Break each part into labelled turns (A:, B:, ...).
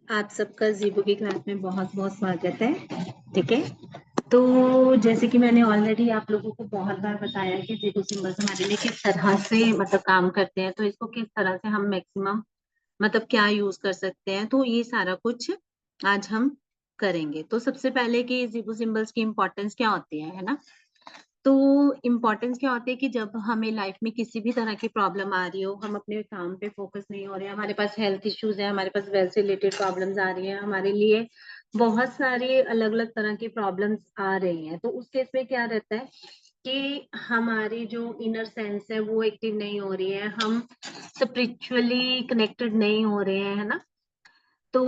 A: आप सबका ज़ीबो की क्लास में बहुत-बहुत स्वागत है, ठीक है? तो जैसे कि मैंने ऑलरेडी आप लोगों को बहुत बार बताया कि ज़ीबो सिंबल्स हमारे लिए किस तरह से मतलब काम करते हैं, तो इसको किस तरह से हम मैक्सिमम मतलब क्या यूज़ कर सकते हैं, तो ये सारा कुछ आज हम करेंगे। तो सबसे पहले कि ज़ीबो सिंबल्स की इम्पोर्टेंस क्या होती है ना? तो इम्पोर्टेंस क्या होती है कि जब हमें लाइफ में किसी भी तरह की प्रॉब्लम आ रही हो, हम अपने काम पे फोकस नहीं हो रहे हैं, हमारे पास हेल्थ इश्यूज है, हमारे पास वेल्थ से रिलेटेड प्रॉब्लम्स आ रही हैं, हमारे लिए बहुत सारे अलग-अलग तरह की प्रॉब्लम्स आ रही हैं। तो उस केस में क्या रहता है कि हमारी जो इनर सेंस है वो एक्टिव नहीं हो रही है, हम स्पिरिचुअली कनेक्टेड नहीं हो रहे हैं, है ना? तो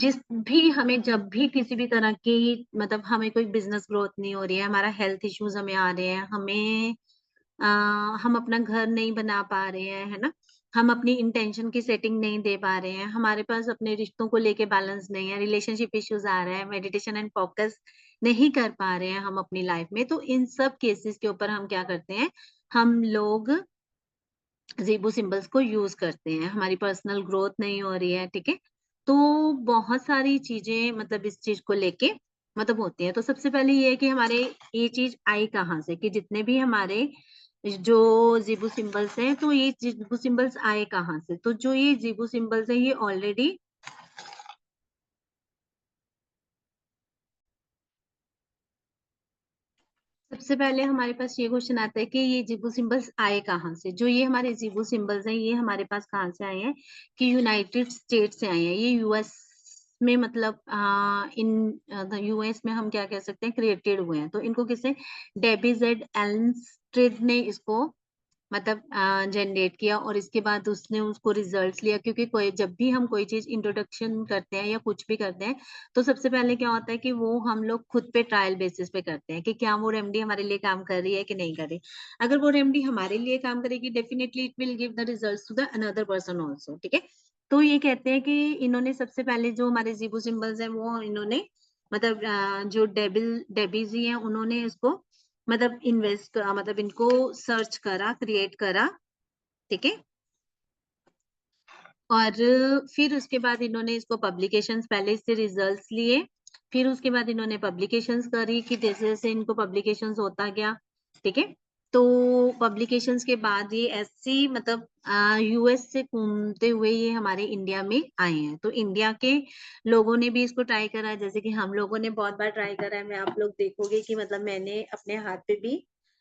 A: जिस भी हमें जब भी किसी भी तरह की मतलब हमें कोई बिज़नेस ग्रोथ नहीं हो रही है, हमारा हेल्थ इश्यूज़ हमें आ रहे हैं, अ, हम अपना घर नहीं बना पा रहे हैं, है ना? हम अपनी इंटेंशन की सेटिंग नहीं दे पा रहे हैं, हमारे पास अपने रिश्तों को लेके बैलेंस नहीं है, रिलेशनशिप इश्यूज़ आ रहे हैं, मेडिटेशन एंड फोकस नहीं कर पा रहे हैं हम अपनी लाइफ में, तो इन सब केसेस के ऊपर हम क्या करते हैं, हम लोग ज़ीबो सिंबल्स को यूज़ करते हैं, हमारी पर्सनल ग्रोथ नहीं हो रही है, ठीक है? तो बहुत सारी चीज़ें मतलब इस चीज़ को लेके मतलब होती हैं। तो सबसे पहले ये है कि हमारे ये चीज़ आई कहाँ से कि जितने भी हमारे जो ज़ीबो सिंबल्स हैं, तो ये ज़ीबो सिंबल्स आए कहाँ से? तो जो ये ज़ीबो सिंबल्स हैं, ये ऑलरेडी सबसे पहले हमारे पास ये क्वेश्चन आता है कि ये ज़ीबो सिंबल्स आए कहाँ से? जो ये हमारे ज़ीबो सिंबल्स हैं, ये हमारे पास कहाँ से आए हैं कि यूनाइटेड स्टेट्स से आए हैं। ये यूएस में मतलब द यूएस में हम क्या कह सकते हैं क्रिएटेड हुए हैं। तो इनको किसने डेबी ज़ेड एल्मस्ट्रेड ने इसको मतलब जनरेट किया और इसके बाद उसने उसको रिजल्ट्स लिया क्योंकि कोई जब भी हम कोई चीज़ इंट्रोडक्शन करते हैं या कुछ भी करते हैं, तो सबसे पहले क्या होता है कि वो हम लोग खुद पे ट्रायल बेसिस पे करते हैं कि क्या वो रेमेडी हमारे लिए काम कर रही है कि नहीं कर रही। अगर वो रेमेडी हमारे लिए काम करेगी definitely it will give the results to the another person also, ठीक है? तो ये कहते हैं कि इन्होंने सबसे पहले जो हमारे ज़ीबो सिंबल्स हैं वो इन्होंने मतलब जो डेबीज़ी हैं उन्होंने इसको मतलब मतलब इनको सर्च करा, क्रिएट करा, ठीक है? और फिर उसके बाद इन्होंने इसको पब्लिकेशंस पहले इससे रिजल्ट्स लिए, फिर उसके बाद इन्होंने पब्लिकेशंस करी कि जैसे-जैसे इनको पब्लिकेशंस होता गया, ठीक है? तो पब्लिकेशंस के बाद ये ऐसी मतलब यूएस से घूमते हुए ये हमारे इंडिया में आए हैं। तो इंडिया के लोगों ने भी इसको ट्राई करा, जैसे कि हम लोगों ने बहुत बार ट्राई करा है। मैं आप लोग देखोगे कि मतलब मैंने अपने हाथ पे भी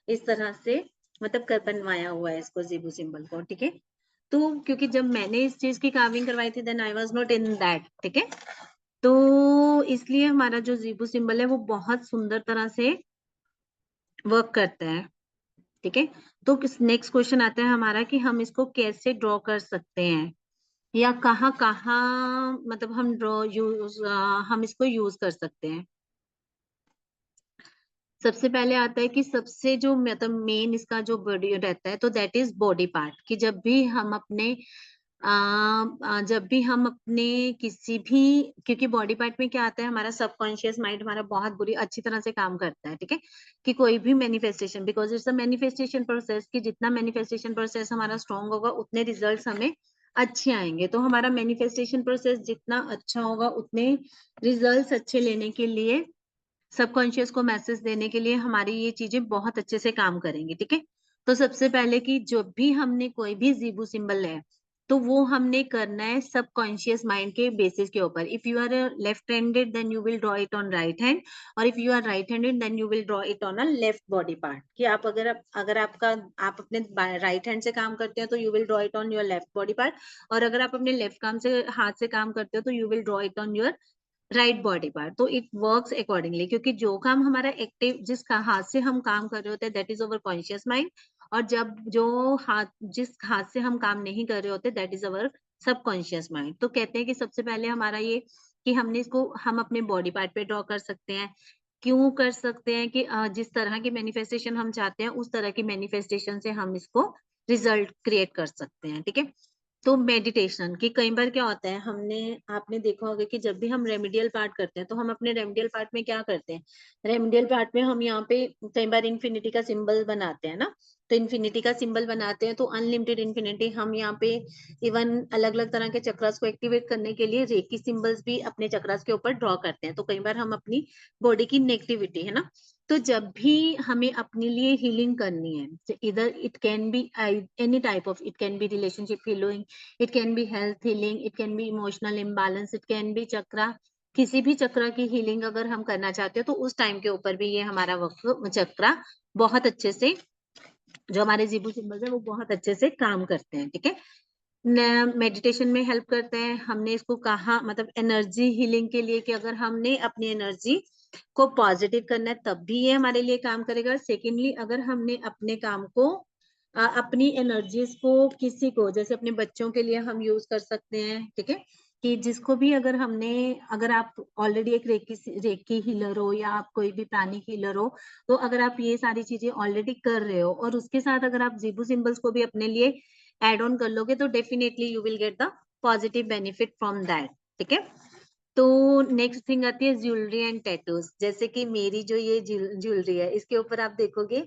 A: इस तरह से मतलब कर बनवाया हुआ है इसको ज़ीबो सिंबल को, ठीक है? तो क्योंकि जब मैंने इस चीज़ की कार्विंग करवाई थी then I was not in that, ठीक है? तो इसलिए हमारा जो ज़ीबो सिंबल है वो बहुत सुंदर तरह से वर्क करता है, ठीक है? तो किस नेक्स्ट क्वेश्चन आता है हमारा कि हम इसको कैसे ड्रॉ कर सकते हैं? या कहाँ-कहाँ मतलब हम इसको यूज़ कर सकते हैं? सबसे पहले आता है कि सबसे जो मतलब मेन इसका जो बॉडी रहता है तो दैट इज़ बॉडी पार्ट कि जब भी हम अपने किसी भी क्योंकि बॉडी पार्ट में क्या आता है हमारा सबकॉन्शियस माइंड हमारा बहुत बुरी अच्छी तरह से काम करता है, ठीक है? कि कोई भी manifestation because it's a manifestation process कि जितना मैनिफेस्टेशन प्रोसेस हमारा स्ट्रॉन्ग होगा उतने रिजल्ट्स हमें अच्छे आएँगे। तो हमारा मैनिफेस्टेशन प्रोसेस जितना अच्छा होगा उतने रिजल्ट्स अच्छे लेने के लिए सबकॉन्शियस को मैसेज देने के लिए हमारी ये चीज़ें बहुत अच्छे से काम करेंगी, ठीक है? तो सबसे पहले कि जब भी हमने कोई भी ज़ीबो सिंबल है, तो वो हमने करना है सबकॉन्शियस माइंड के बेसिस के ऊपर। If you are left handed then you will draw it on right hand और if you are right handed then you will draw it on a left body part कि अगर आप अपने right hand से काम करते हो तो you will draw it on your left body part और अगर आप अपने लेफ्ट काम से हाथ से काम करते हो तो you will draw it on your right body part तो इट वर्क्स अकॉर्डिंगली क्योंकि जो काम हमारा एक्टिव हाथ से हम काम कर रहे होते हैं that is our conscious mind और जब जो हाथ जिस हाथ से हम काम नहीं कर रहे होते that is our subconscious mind तो कहते हैं कि सबसे पहले हमारा ये कि हम अपने बॉडी पार्ट पे ड्रॉ कर सकते हैं क्यों कर सकते हैं कि जिस तरह की मैनिफेस्टेशन हम चाहते हैं उस तरह की मैनिफेस्टेशन से हम इसको रिजल्ट क्रिएट कर सकते हैं ठीक है तो मेडिटेशन कि कई बार क्या होता है, आपने देखा होगा कि जब भी हम रेमेडियल पार्ट करते हैं तो हम अपने रेमेडियल पार्ट में क्या करते हैं, रेमेडियल पार्ट में हम यहाँ पे कई बार इन्फिनिटी का सिंबल बनाते हैं ना। तो इन्फिनिटी का सिंबल बनाते हैं तो अनलिमिटेड इन्फिनिटी, हम यहाँ पे इवन अलग अलग तरह के चक्रास को एक्टिवेट करने के लिए रेकी सिंबल्स भी अपने चक्रास के ऊपर ड्रॉ करते हैं। तो कई बार हम अपनी बॉडी की नेगेटिविटी है ना, तो जब भी हमें अपने लिए हीलिंग करनी है, इधर it can be any type of, it can be relationship healing, it can be health healing, it can be emotional imbalance, it can be चक्रा, किसी भी चक्र की हीलिंग अगर हम करना चाहते हो तो उस टाइम के ऊपर भी ये हमारा वक्र चक्रा बहुत अच्छे से, जो हमारे जीबू सिंबल्स है वो बहुत अच्छे से काम करते हैं। ठीक है, मेडिटेशन में हेल्प करते हैं। हमने इसको कहा मतलब एनर्जी हीलिंग के लिए कि अगर हमने अपनी एनर्जी को पॉजिटिव करना है तब भी ये हमारे लिए काम करेगा। सेकेंडली, अगर हमने अपने काम को अपनी एनर्जीज को किसी को, जैसे अपने बच्चों के लिए हम यूज कर सकते हैं। ठीक है, कि जिसको भी अगर आप ऑलरेडी एक रेकी हीलर हो या आप कोई भी प्राणिक हीलर हो, तो अगर आप ये सारी चीजें ऑलरेडी कर रहे हो और उसके साथ अगर आप जीबू सिंबल्स को भी अपने लिए एड ऑन कर लोगे तो definitely you will get the positive benefit from that. ठीक है, तो नेक्स्ट थिंग आती है ज्वेलरी एंड टैटूज। जैसे कि मेरी जो ये ज्वेलरी है, इसके ऊपर आप देखोगे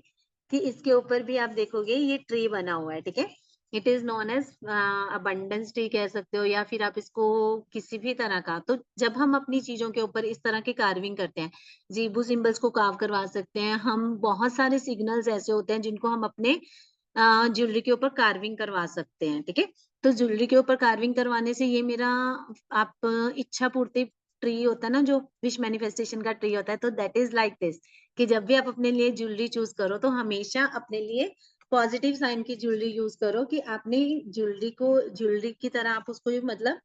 A: कि इसके ऊपर भी आप देखोगे ये ट्री बना हुआ है। ठीक है, it is known as abundance tree कह सकते हो, या फिर आप इसको किसी भी तरह का। तो जब हम अपनी चीजों के ऊपर इस तरह की कार्विंग करते हैं, जीबू सिंबल्स को कार्व करवा सकते हैं हम। बहुत सारे सिग्नल्स ऐसे होते हैं जिनको हम अपने ज्वेलरी के ऊपर कार्विंग करवा सकते हैं। ठीक है, तो ज्वेलरी के ऊपर कार्विंग करवाने से ये मेरा, आप इच्छा पूर्ति ट्री होता है ना, जो विश मैनिफेस्टेशन का ट्री होता है, तो दैट इज लाइक दिस कि जब भी आप अपने लिए ज्वेलरी चूज करो तो हमेशा अपने लिए पॉजिटिव साइन की ज्वेलरी यूज करो, कि आपने ज्वेलरी की तरह आप उसको मतलब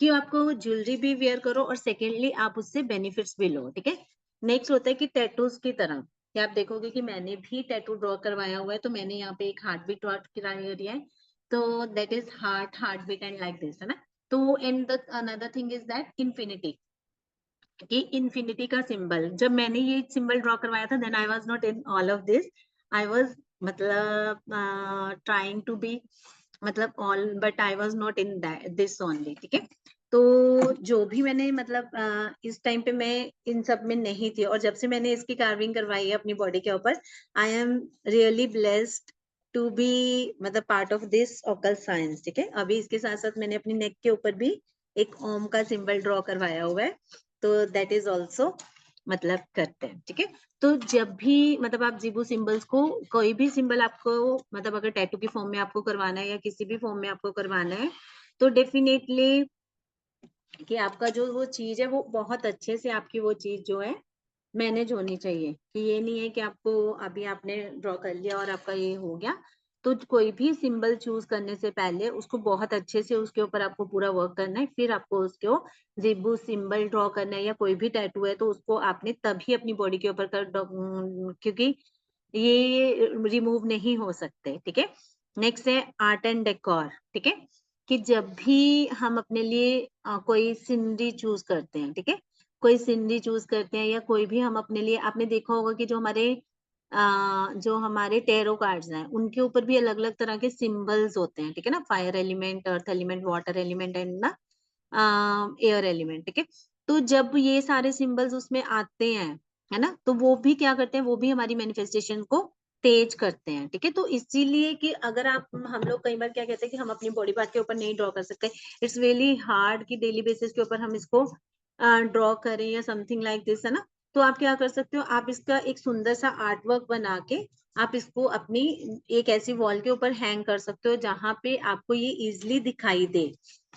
A: कि आपको ज्वेलरी भी वेयर करो और सेकेंडली आप उससे बेनिफिट्स भी लो। ठीक है, नेक्स्ट होता है कि टैटूज की तरह, कि आप देखोगे कि मैंने भी टैटू ड्रॉ करवाया हुआ है। तो मैंने यहाँ पे एक हार्ट बीट ड्रॉ किया है, तो that is heart beat and like this है ना। तो and the another thing is that infinity, कि इन्फिनिटी का सिंबल, जब मैंने ये सिंबल ड्रॉ करवाया था then I was not in all of this, I was मतलब ट्राइंग टू बी मतलब all, but I was not in this only. ठीक है, तो जो भी मैंने मतलब इस टाइम पे मैं इन सब में नहीं थी, और जब से मैंने इसकी कार्विंग करवाई है अपनी बॉडी के ऊपर, I am really blessed to be मतलब part of this occult science. ठीक है, अभी इसके साथ साथ मैंने अपनी नेक के ऊपर भी एक ओम का सिंबल ड्रॉ करवाया हुआ है, तो दैट इज ऑल्सो मतलब करते हैं। ठीक है, तो जब भी मतलब आप जीबू सिंबल्स को, कोई भी सिंबल आपको मतलब अगर टैटू की फॉर्म में आपको करवाना है या किसी भी फॉर्म में आपको करवाना है, तो डेफिनेटली कि आपका जो वो चीज है वो बहुत अच्छे से आपकी वो चीज जो है मैनेज होनी चाहिए। कि ये नहीं है कि आपको अभी आपने ड्रॉ कर लिया और आपका ये हो गया। तो कोई भी सिंबल चूज करने से पहले उसको बहुत अच्छे से उसके ऊपर आपको पूरा वर्क करना है, फिर आपको उसको जिबू सिंबल ड्रॉ करना है, या कोई भी टैटू है तो उसको आपने तभी अपनी बॉडी के ऊपर क्योंकि ये रिमूव नहीं हो सकते। ठीक है, नेक्स्ट है आर्ट एंड डेकोर। ठीक है, कि जब भी हम अपने लिए कोई सीनरी चूज करते हैं, ठीक है, कोई सीनरी चूज करते हैं या कोई भी हम अपने लिए, आपने देखा होगा कि जो हमारे टेरो कार्ड्स हैं उनके ऊपर भी अलग अलग तरह के सिंबल्स होते हैं। ठीक है ना, fire element, earth element, water element and ना एयर एलिमेंट। ठीक है, तो जब ये सारे सिंबल्स उसमें आते हैं है ना, तो वो भी क्या करते हैं, वो भी हमारी मैनिफेस्टेशन को तेज करते हैं। ठीक है, तो इसीलिए कि अगर आप, हम लोग कई बार क्या कहते हैं कि हम अपनी बॉडी पार्ट के ऊपर नहीं ड्रॉ कर सकते, इट्स रियली हार्ड कि डेली बेसिस के ऊपर हम इसको ड्रॉ करें या समथिंग लाइक दिस है ना। तो आप क्या कर सकते हो, आप इसका एक सुंदर सा आर्ट वर्क बना के आप इसको अपनी एक ऐसी वॉल के ऊपर हैंग कर सकते हो जहां पे आपको ये इजिली दिखाई दे,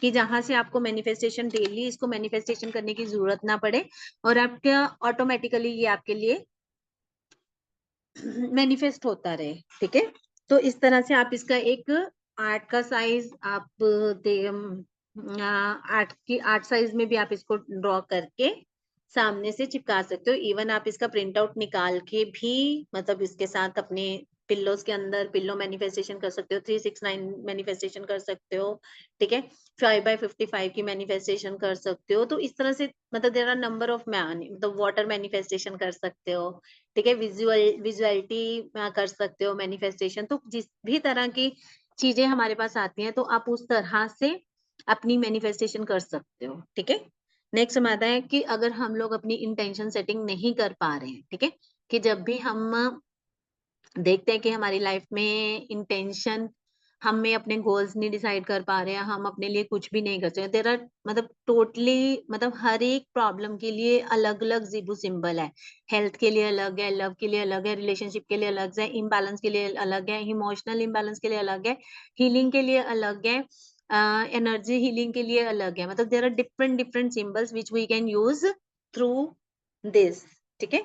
A: कि जहां से आपको मैनिफेस्टेशन, डेली इसको मैनिफेस्टेशन करने की जरूरत ना पड़े और आपका ऑटोमेटिकली ये आपके लिए मैनिफेस्ट होता रहे। ठीक है, तो इस तरह से आप इसका एक आर्ट का साइज आप आर्ट साइज में भी आप इसको ड्रॉ करके सामने से चिपका सकते हो। इवन आप इसका प्रिंट आउट निकाल के भी मतलब इसके साथ अपने पिल्लोस के अंदर पिल्लो मैनिफेस्टेशन कर सकते हो, 369 मैनिफेस्टेशन कर सकते हो। ठीक है, 5/55 की मैनिफेस्टेशन कर सकते हो। तो इस तरह से मतलब देयर आर नंबर ऑफ मतलब वाटर मैनिफेस्टेशन कर सकते हो। ठीक है, विजुअलिटी कर सकते हो मैनिफेस्टेशन। तो जिस भी तरह की चीजें हमारे पास आती हैं तो आप उस तरह से अपनी मैनिफेस्टेशन कर सकते हो। ठीक है, नेक्स्ट हम आता है कि अगर हम लोग अपनी इंटेंशन सेटिंग नहीं कर पा रहे हैं, ठीक है, कि जब भी हम देखते हैं कि हमारी लाइफ में इंटेंशन हमें अपने गोल्स नहीं डिसाइड कर पा रहे हैं, हम अपने लिए कुछ भी नहीं कर सकते। देयर आर मतलब टोटली मतलब हर एक प्रॉब्लम के लिए अलग-अलग ज़ीबू सिंबल है। हेल्थ के लिए अलग है, लव के लिए अलग है, रिलेशनशिप के लिए अलग है, इम्बैलेंस के लिए अलग है, इमोशनल इम्बैलेंस के लिए अलग है, हीलिंग के लिए अलग है, एनर्जी हीलिंग के लिए अलग है। मतलब there are different different symbols which we can use through this. ठीक है?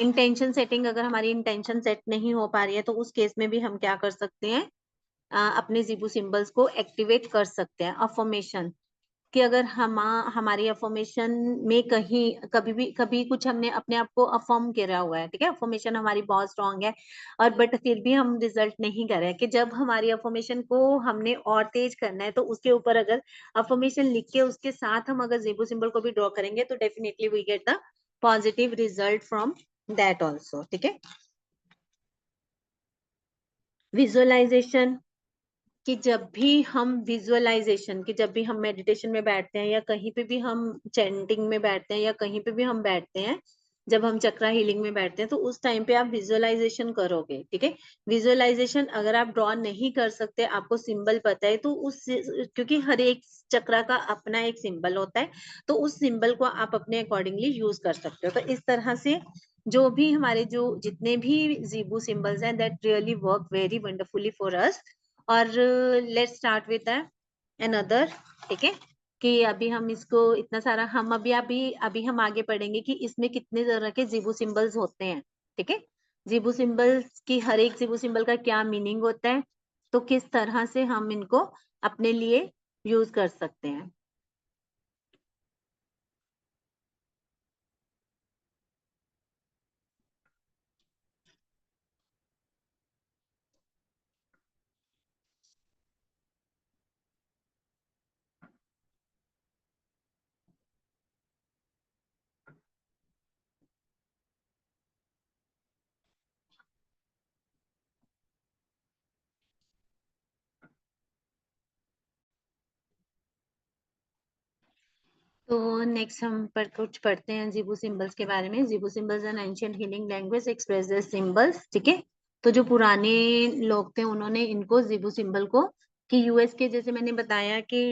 A: इंटेंशन सेटिंग, अगर हमारी इंटेंशन सेट नहीं हो पा रही है तो उस केस में भी हम क्या कर सकते हैं, अपने ज़ीबू सिंबल्स को एक्टिवेट कर सकते हैं। अफ़र्मेशन कि अगर हमारी अफ़र्मेशन में कहीं कभी कुछ हमने अपने आप को अफ़र्म करा हुआ है, ठीक है? अफ़र्मेशन हमारी बहुत स्ट्रॉन्ग है और बट फिर भी हम रिज़ल्ट नहीं कर रहे हैं, कि जब हमारी अफ़र्मेशन को हमने और तेज़ करना है तो उसके ऊपर अगर अफ़र्मेशन लिख के उसके साथ हम अगर ज़ीबू सिंबल को भी ड्रॉ करेंगे तो definitely we get the positive result from that also. ठीक है? विज़ुअलाइज़ेशन कि जब भी हम मेडिटेशन में बैठते हैं या कहीं पे भी हम चैंटिंग में बैठते हैं या कहीं पे भी हम बैठते हैं, जब हम चक्रा हीलिंग में बैठते हैं तो उस टाइम पे आप विजुअलाइजेशन करोगे। ठीक है, विजुअलाइजेशन अगर आप ड्रॉ नहीं कर सकते, आपको सिंबल पता है, तो उस क्योंकि हर एक चक्रा का अपना एक सिंबल होता है, तो उस सिंबल को आप अपने अकॉर्डिंगली यूज कर सकते हो। तो इस तरह से जो भी हमारे जो जितने भी जीबू सिंबल्स हैं that really work very wonderfully for us. और लेट्स स्टार्ट विद अनदर। ठीक है, कि अभी हम इसको इतना सारा हम अभी हम आगे पढ़ेंगे कि इसमें कितने तरह के जीबू सिंबल्स होते हैं। ठीक है, जीबू सिंबल्स की हर एक जीबू सिंबल का क्या मीनिंग होता है, तो किस तरह से हम इनको अपने लिए यूज कर सकते हैं। तो नेक्स्ट हम पर कुछ पढ़ते हैं जीबू सिंबल्स के बारे में। जीबू symbols N ancient healing language express the symbols. ठीक है, तो जो पुराने लोग थे उन्होंने इनको जीबू सिंबल को, कि यूएस के जैसे मैंने बताया कि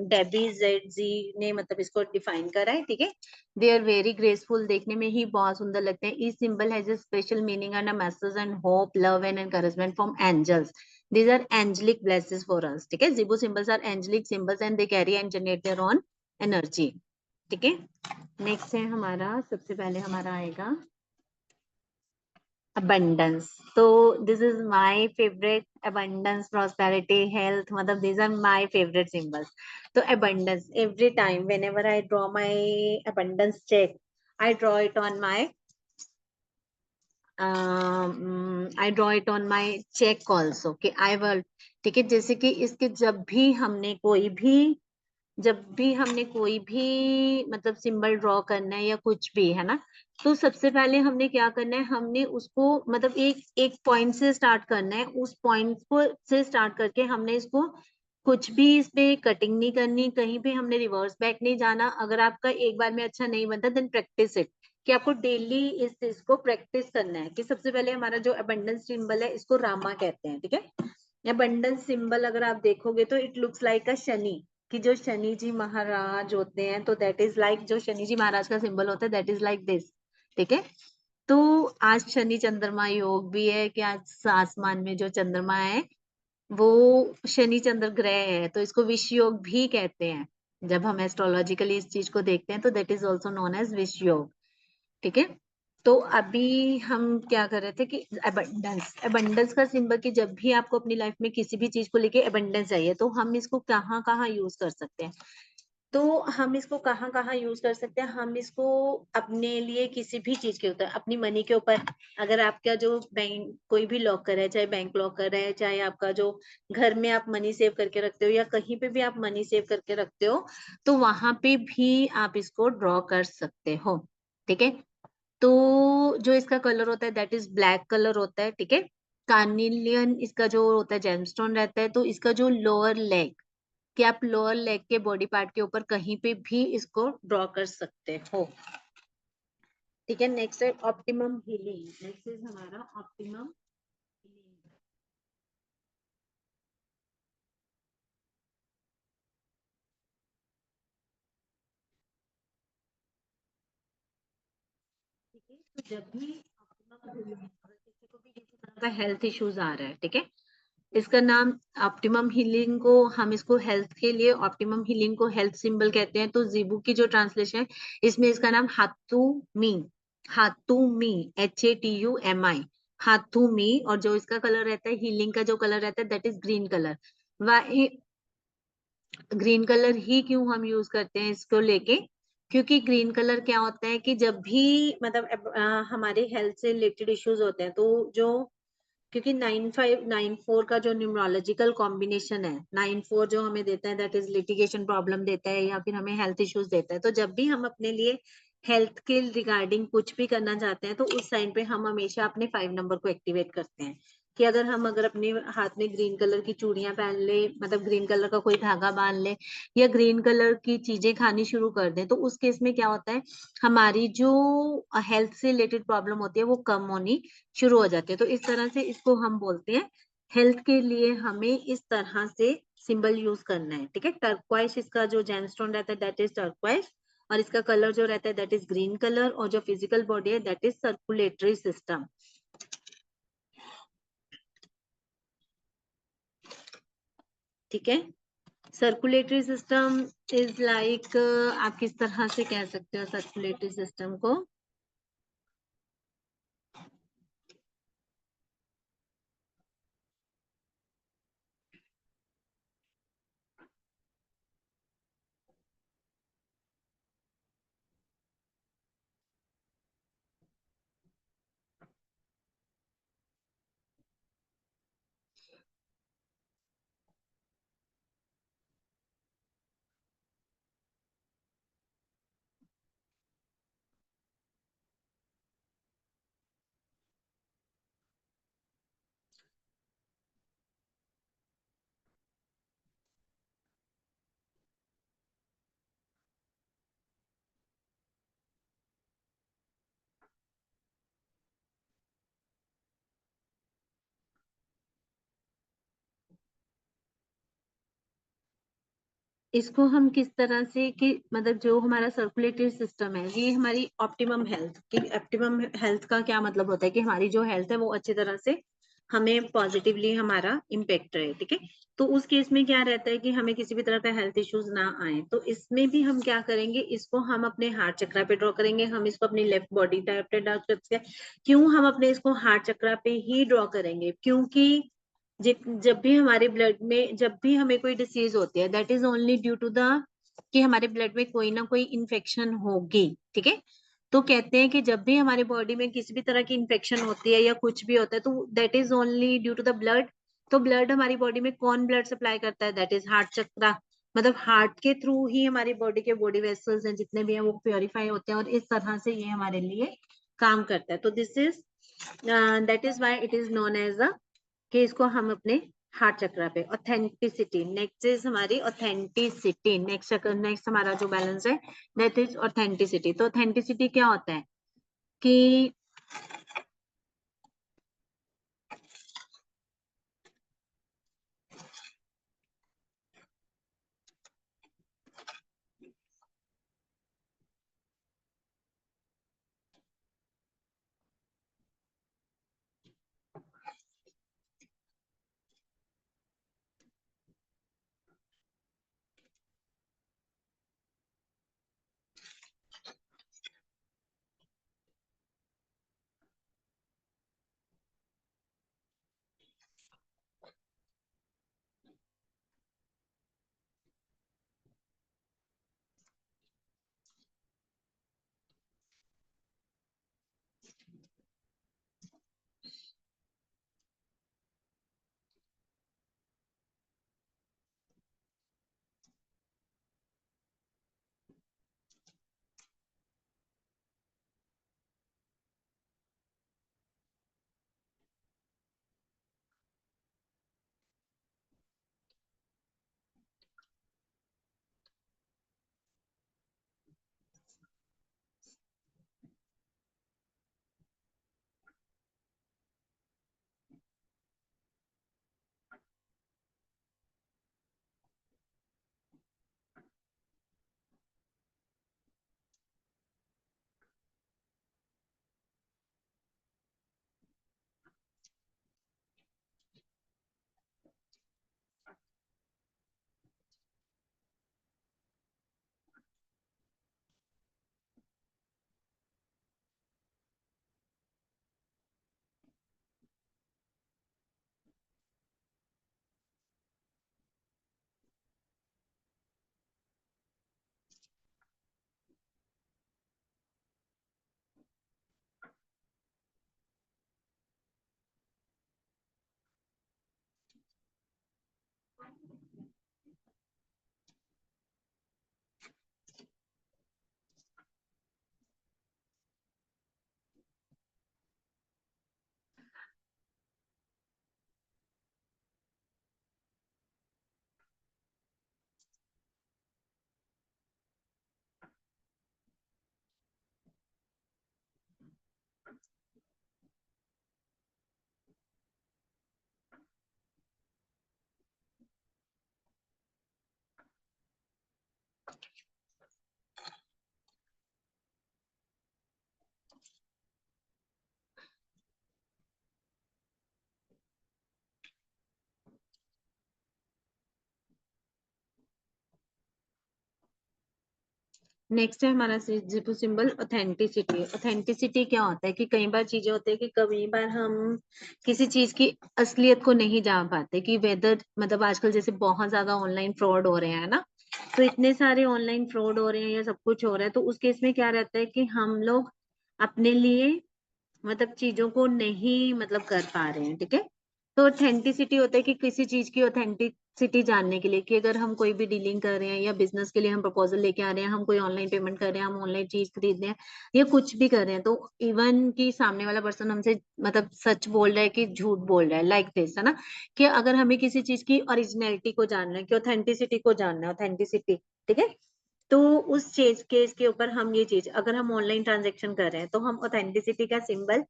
A: डेबी जेड जी ने मतलब इसको डिफाइन करा है। ठीक है, दे आर वेरी ग्रेसफुल, देखने में ही बहुत सुंदर लगते हैं। Each symbol has a special meaning and a message and hope love and encouragement from angels. These are angelic blessings for us. ठीक है, Zibu symbols are angelic symbols and they carry and generate their own energy. ठीक है, next है हमारा, सबसे पहले हमारा आएगा abundance। तो this is my favourite, abundance, prosperity, health, मतलब these are my favorite symbols। तो abundance, every time whenever I draw my abundance check, I draw it on my I draw it on my check also कि I will। ठीक है, जैसे कि इसके जब भी हमने कोई भी मतलब सिंबल ड्रॉ करना है या कुछ भी है ना, तो सबसे पहले हमने क्या करना है, हमने उसको मतलब एक एक पॉइंट से स्टार्ट करना है। उस पॉइंट को से स्टार्ट करके हमने इसको कुछ भी इस पे कटिंग नहीं करनी, कहीं पे हमने रिवर्स बैक नहीं जाना। अगर आपका एक बार में अच्छा नहीं बनता देन प्रैक्टिस इट, कि आपको डेली इस चीज को प्रैक्टिस करना है। कि सबसे पहले हमारा जो अबंडेंस सिंबल है इसको रामा कहते हैं। ठीक है, अबंडेंस सिंबल अगर आप देखोगे तो इट लुक्स लाइक अ शनि, कि जो शनि जी महाराज होते हैं तो दैट इज लाइक, जो शनि जी महाराज का सिंबल होता है दैट इज लाइक दिस। ठीक है, तो आज शनि चंद्रमा योग भी है कि आज आसमान में जो चंद्रमा है वो शनि चंद्र ग्रह है, तो इसको विष योग भी कहते हैं। जब हम एस्ट्रोलॉजिकली इस चीज को देखते हैं तो that is also known as विष योग। ठीक है, तो अभी हम क्या कर रहे थे कि अबंडेंस, अबंडेंस का सिंबल, कि जब भी आपको अपनी लाइफ में किसी भी चीज को लेके अबंडेंस चाहिए तो हम इसको कहाँ कहाँ यूज कर सकते हैं। तो हम इसको कहाँ कहाँ यूज कर सकते हैं, हम इसको अपने लिए किसी भी चीज के ऊपर, अपनी मनी के ऊपर, अगर आपका जो बैंक कोई भी लॉकर है, चाहे बैंक लॉकर है, चाहे आपका जो घर में आप मनी सेव करके रखते हो या कहीं पे भी आप मनी सेव करके रखते हो, तो वहां पे भी आप इसको ड्रॉ कर सकते हो। ठीक है, तो जो इसका कलर होता है दैट इज ब्लैक कलर होता है। ठीक है, कार्निलियन इसका जो होता है जेमस्टोन रहता है, तो इसका जो लोअर लेग, कि आप लोअर लेग के बॉडी पार्ट के ऊपर कहीं पे भी इसको ड्रॉ कर सकते हो। ठीक है, नेक्स्ट है ऑप्टिमम हीलिंग। नेक्स्ट इज हमारा ऑप्टिमम हीलिंग। ठीक है, तो जब भी ऑप्टिमम हीलिंग, अगर किसी को भी किसी तरह का हेल्थ इश्यूज आ रहा है, ठीक है, इसका नाम ऑप्टिमम हीलिंग को हम इसको हेल्थ के लिए ऑप्टिमम हीलिंग को हेल्थ सिंबल कहते हैं। तो जीबू की जो ट्रांसलेशन है इसमें इसका नाम हाथू मी, हाथू मी, HATUMI, हाथू मी। और जो इसका कलर रहता है, हीलिंग का जो कलर रहता है, that is green colour. Why green colour ही क्यों हम यूज करते हैं इसको लेके, क्योंकि ग्रीन कलर क्या होता है कि जब भी मतलब हमारे हेल्थ से रिलेटेड इश्यूज होते हैं, तो जो, क्योंकि 9594 का जो न्यूमरोलॉजिकल कॉम्बिनेशन है, 94 जो हमें देता है दैट इज लिटिगेशन प्रॉब्लम देता है या फिर हमें हेल्थ इश्यूज देता है। तो जब भी हम अपने लिए हेल्थ के रिगार्डिंग कुछ भी करना चाहते हैं, तो उस टाइम पे हम हमेशा अपने 5 नंबर को एक्टिवेट करते हैं। कि अगर अपने हाथ में ग्रीन कलर की चूड़ियां पहन ले, मतलब ग्रीन कलर का कोई धागा बांध ले, या ग्रीन कलर की चीजें खानी शुरू कर दें, तो उस केस में क्या होता है, हमारी जो हेल्थ से रिलेटेड प्रॉब्लम होती है वो कम होनी शुरू हो जाती है। तो इस तरह से इसको हम बोलते हैं, हेल्थ के लिए हमें इस तरह से सिंबल यूज करना है। ठीक है, टर्क्वाइश इसका जो जेमस्टोन रहता है दैट इज टर्क्वाइश, और इसका कलर जो रहता है दैट इज ग्रीन कलर, और जो फिजिकल बॉडी है दैट इज सर्कुलेटरी सिस्टम। ठीक है, सर्कुलेटरी सिस्टम इज लाइक, आप किस तरह से कह सकते हो सर्कुलेटरी सिस्टम को? इसको हम किस तरह से कि मतलब जो हमारा सर्कुलेटरी सिस्टम है, ये हमारी ऑप्टिमम हेल्थ की, ऑप्टिमम हेल्थ का क्या मतलब होता है कि हमारी जो हेल्थ है वो अच्छी तरह से हमें पॉजिटिवली हमारा इम्पेक्ट रहे। ठीक है, तो उस केस में क्या रहता है कि हमें किसी भी तरह का हेल्थ इश्यूज ना आए, तो इसमें भी हम क्या करेंगे, इसको हम अपने हार्ट चक्रा पे ड्रॉ करेंगे। हम इसको अपनी लेफ्ट बॉडी टाइप पे ड्रॉ करते हैं। क्यों हम अपने इसको हार्ट चक्रा पे ही ड्रॉ करेंगे? क्योंकि जब भी हमारे ब्लड में, जब भी हमें कोई डिसीज होती है, that is only due to the, कि हमारे ब्लड में कोई ना कोई इन्फेक्शन होगी। ठीक है, तो कहते हैं कि जब भी हमारे बॉडी में किसी भी तरह की इन्फेक्शन होती है या कुछ भी होता है, तो that is only due to the blood. तो ब्लड हमारी बॉडी में कौन ब्लड सप्लाई करता है? That is heart chakra. मतलब हार्ट के थ्रू ही हमारी बॉडी के बॉडी वेसल्स हैं जितने भी हैं वो प्योरीफाई होते हैं, और इस तरह से ये हमारे लिए काम करता है। तो this is, that is why it is known as a, कि इसको हम अपने हार्ट चक्रा पे। ऑथेंटिसिटी, नेक्स्ट इज हमारी ऑथेंटिसिटी। नेक्स्ट हमारा जो बैलेंस है दैट इज ऑथेंटिसिटी। तो ऑथेंटिसिटी क्या होता है कि नेक्स्ट है हमारा जिपू सिंबल ऑथेंटिसिटी। ऑथेंटिसिटी क्या होता है कि कई बार चीजें होती है कि कई बार हम किसी चीज की असलियत को नहीं जान पाते कि वेदर मतलब आजकल जैसे बहुत ज्यादा ऑनलाइन फ्रॉड हो रहे हैं ना, तो इतने सारे ऑनलाइन फ्रॉड हो रहे हैं या सब कुछ हो रहा है, तो उस केस में क्या रहता है कि हम लोग अपने लिए मतलब चीजों को नहीं मतलब कर पा रहे हैं, ठीक है। तो ऑथेंटिसिटी होता है कि किसी चीज की ऑथेंटिसिटी जानने के लिए कि अगर हम कोई भी डीलिंग कर रहे हैं या बिजनेस के लिए हम प्रपोजल लेके आ रहे हैं, हम कोई ऑनलाइन पेमेंट कर रहे हैं, हम ऑनलाइन चीज खरीद रहे हैं या कुछ भी कर रहे हैं, तो इवन कि सामने वाला पर्सन हमसे मतलब सच बोल रहा है कि झूठ बोल रहा है, लाइक दिस है ना, कि अगर हमें किसी चीज की ओरिजिनलिटी को जानना है, कि ऑथेंटिसिटी को जानना है, ऑथेंटिसिटी, ठीक है। तो उस चीज केस के ऊपर हम ये चीज अगर हम ऑनलाइन ट्रांजेक्शन कर रहे हैं तो हम ऑथेंटिसिटी का सिंबल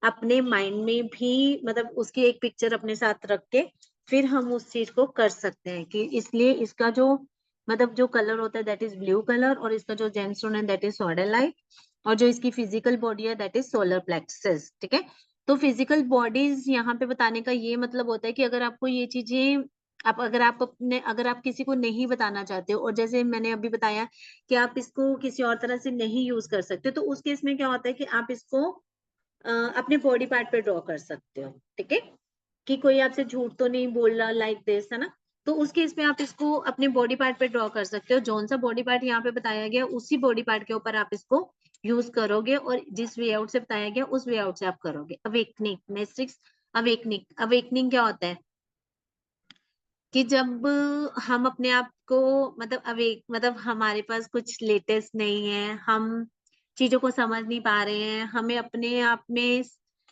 A: अपने माइंड में भी मतलब उसकी एक पिक्चर अपने साथ रख के फिर हम उस चीज को कर सकते हैं कि इसलिए इसका जो मतलब जो कलर होता है दैट इज ब्लू कलर, और इसका जो जेमस्टोन है दैट इज सोडेलाइट, और जो इसकी फिजिकल बॉडी है दैट इज सोलर प्लेक्सस, ठीक है। तो फिजिकल बॉडीज यहाँ पे बताने का ये मतलब होता है कि अगर आपको ये चीजें आप अगर आप किसी को नहीं बताना चाहते हो, और जैसे मैंने अभी बताया कि आप इसको किसी और तरह से नहीं यूज कर सकते, तो उस केस में क्या होता है कि आप इसको अपने बॉडी पार्ट पे ड्रॉ कर सकते हो, ठीक है। कि कोई आपसे झूठ तो नहीं बोल रहा, लाइक दिस है ना, तो उस केस में आप इसको अपने बॉडी पार्ट पे ड्रॉ कर सकते हो। जौन सा बॉडी पार्ट यहाँ पे बताया गया उसी बॉडी पार्ट के ऊपर आप इसको यूज करोगे, और जिस वे आउट से बताया गया उस वे आउट से आप करोगे। Awakening, next awakening. अवेकनिंग क्या होता है कि जब हम अपने आप को मतलब अवेक मतलब हमारे पास कुछ लेटेस्ट नहीं है, हम चीजों को समझ नहीं पा रहे हैं, हमें अपने आप में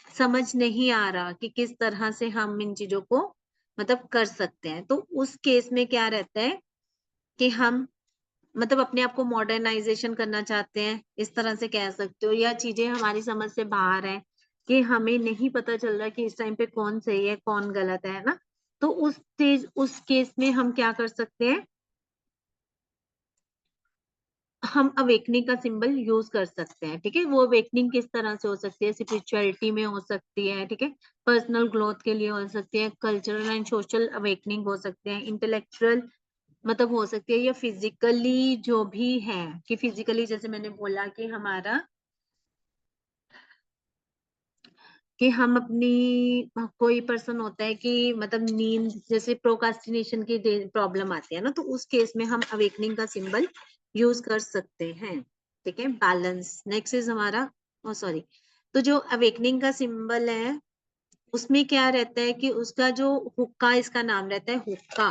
A: समझ नहीं आ रहा कि किस तरह से हम इन चीजों को मतलब कर सकते हैं, तो उस केस में क्या रहता है कि हम मतलब अपने आप को मॉडर्नाइजेशन करना चाहते हैं, इस तरह से कह सकते हो, या चीजें हमारी समझ से बाहर है कि हमें नहीं पता चल रहा कि इस टाइम पे कौन सही है कौन गलत है ना, तो उस केस में हम क्या कर सकते हैं, हम अवेकनिंग का सिंबल यूज कर सकते हैं, ठीक है। वो अवेकनिंग किस तरह से हो सकती है, स्पिरिचुअलिटी में हो सकती है, ठीक है, पर्सनल ग्रोथ के लिए हो सकती है, कल्चरल एंड सोशल अवेकनिंग हो सकते हैं, इंटेलेक्चुअल मतलब हो सकती है, या फिजिकली जो भी है कि फिजिकली जैसे मैंने बोला कि हमारा कि हम अपनी कोई पर्सन होता है कि मतलब नींद जैसे प्रोकास्टिनेशन की प्रॉब्लम आती है ना, तो उस केस में हम अवेकनिंग का सिंबल यूज कर सकते हैं, ठीक है। बैलेंस नेक्स्ट इज हमारा, ओ सॉरी, तो जो अवेकनिंग का सिंबल है उसमें क्या रहता है कि उसका जो हुक्का इसका नाम रहता है, हुक्का,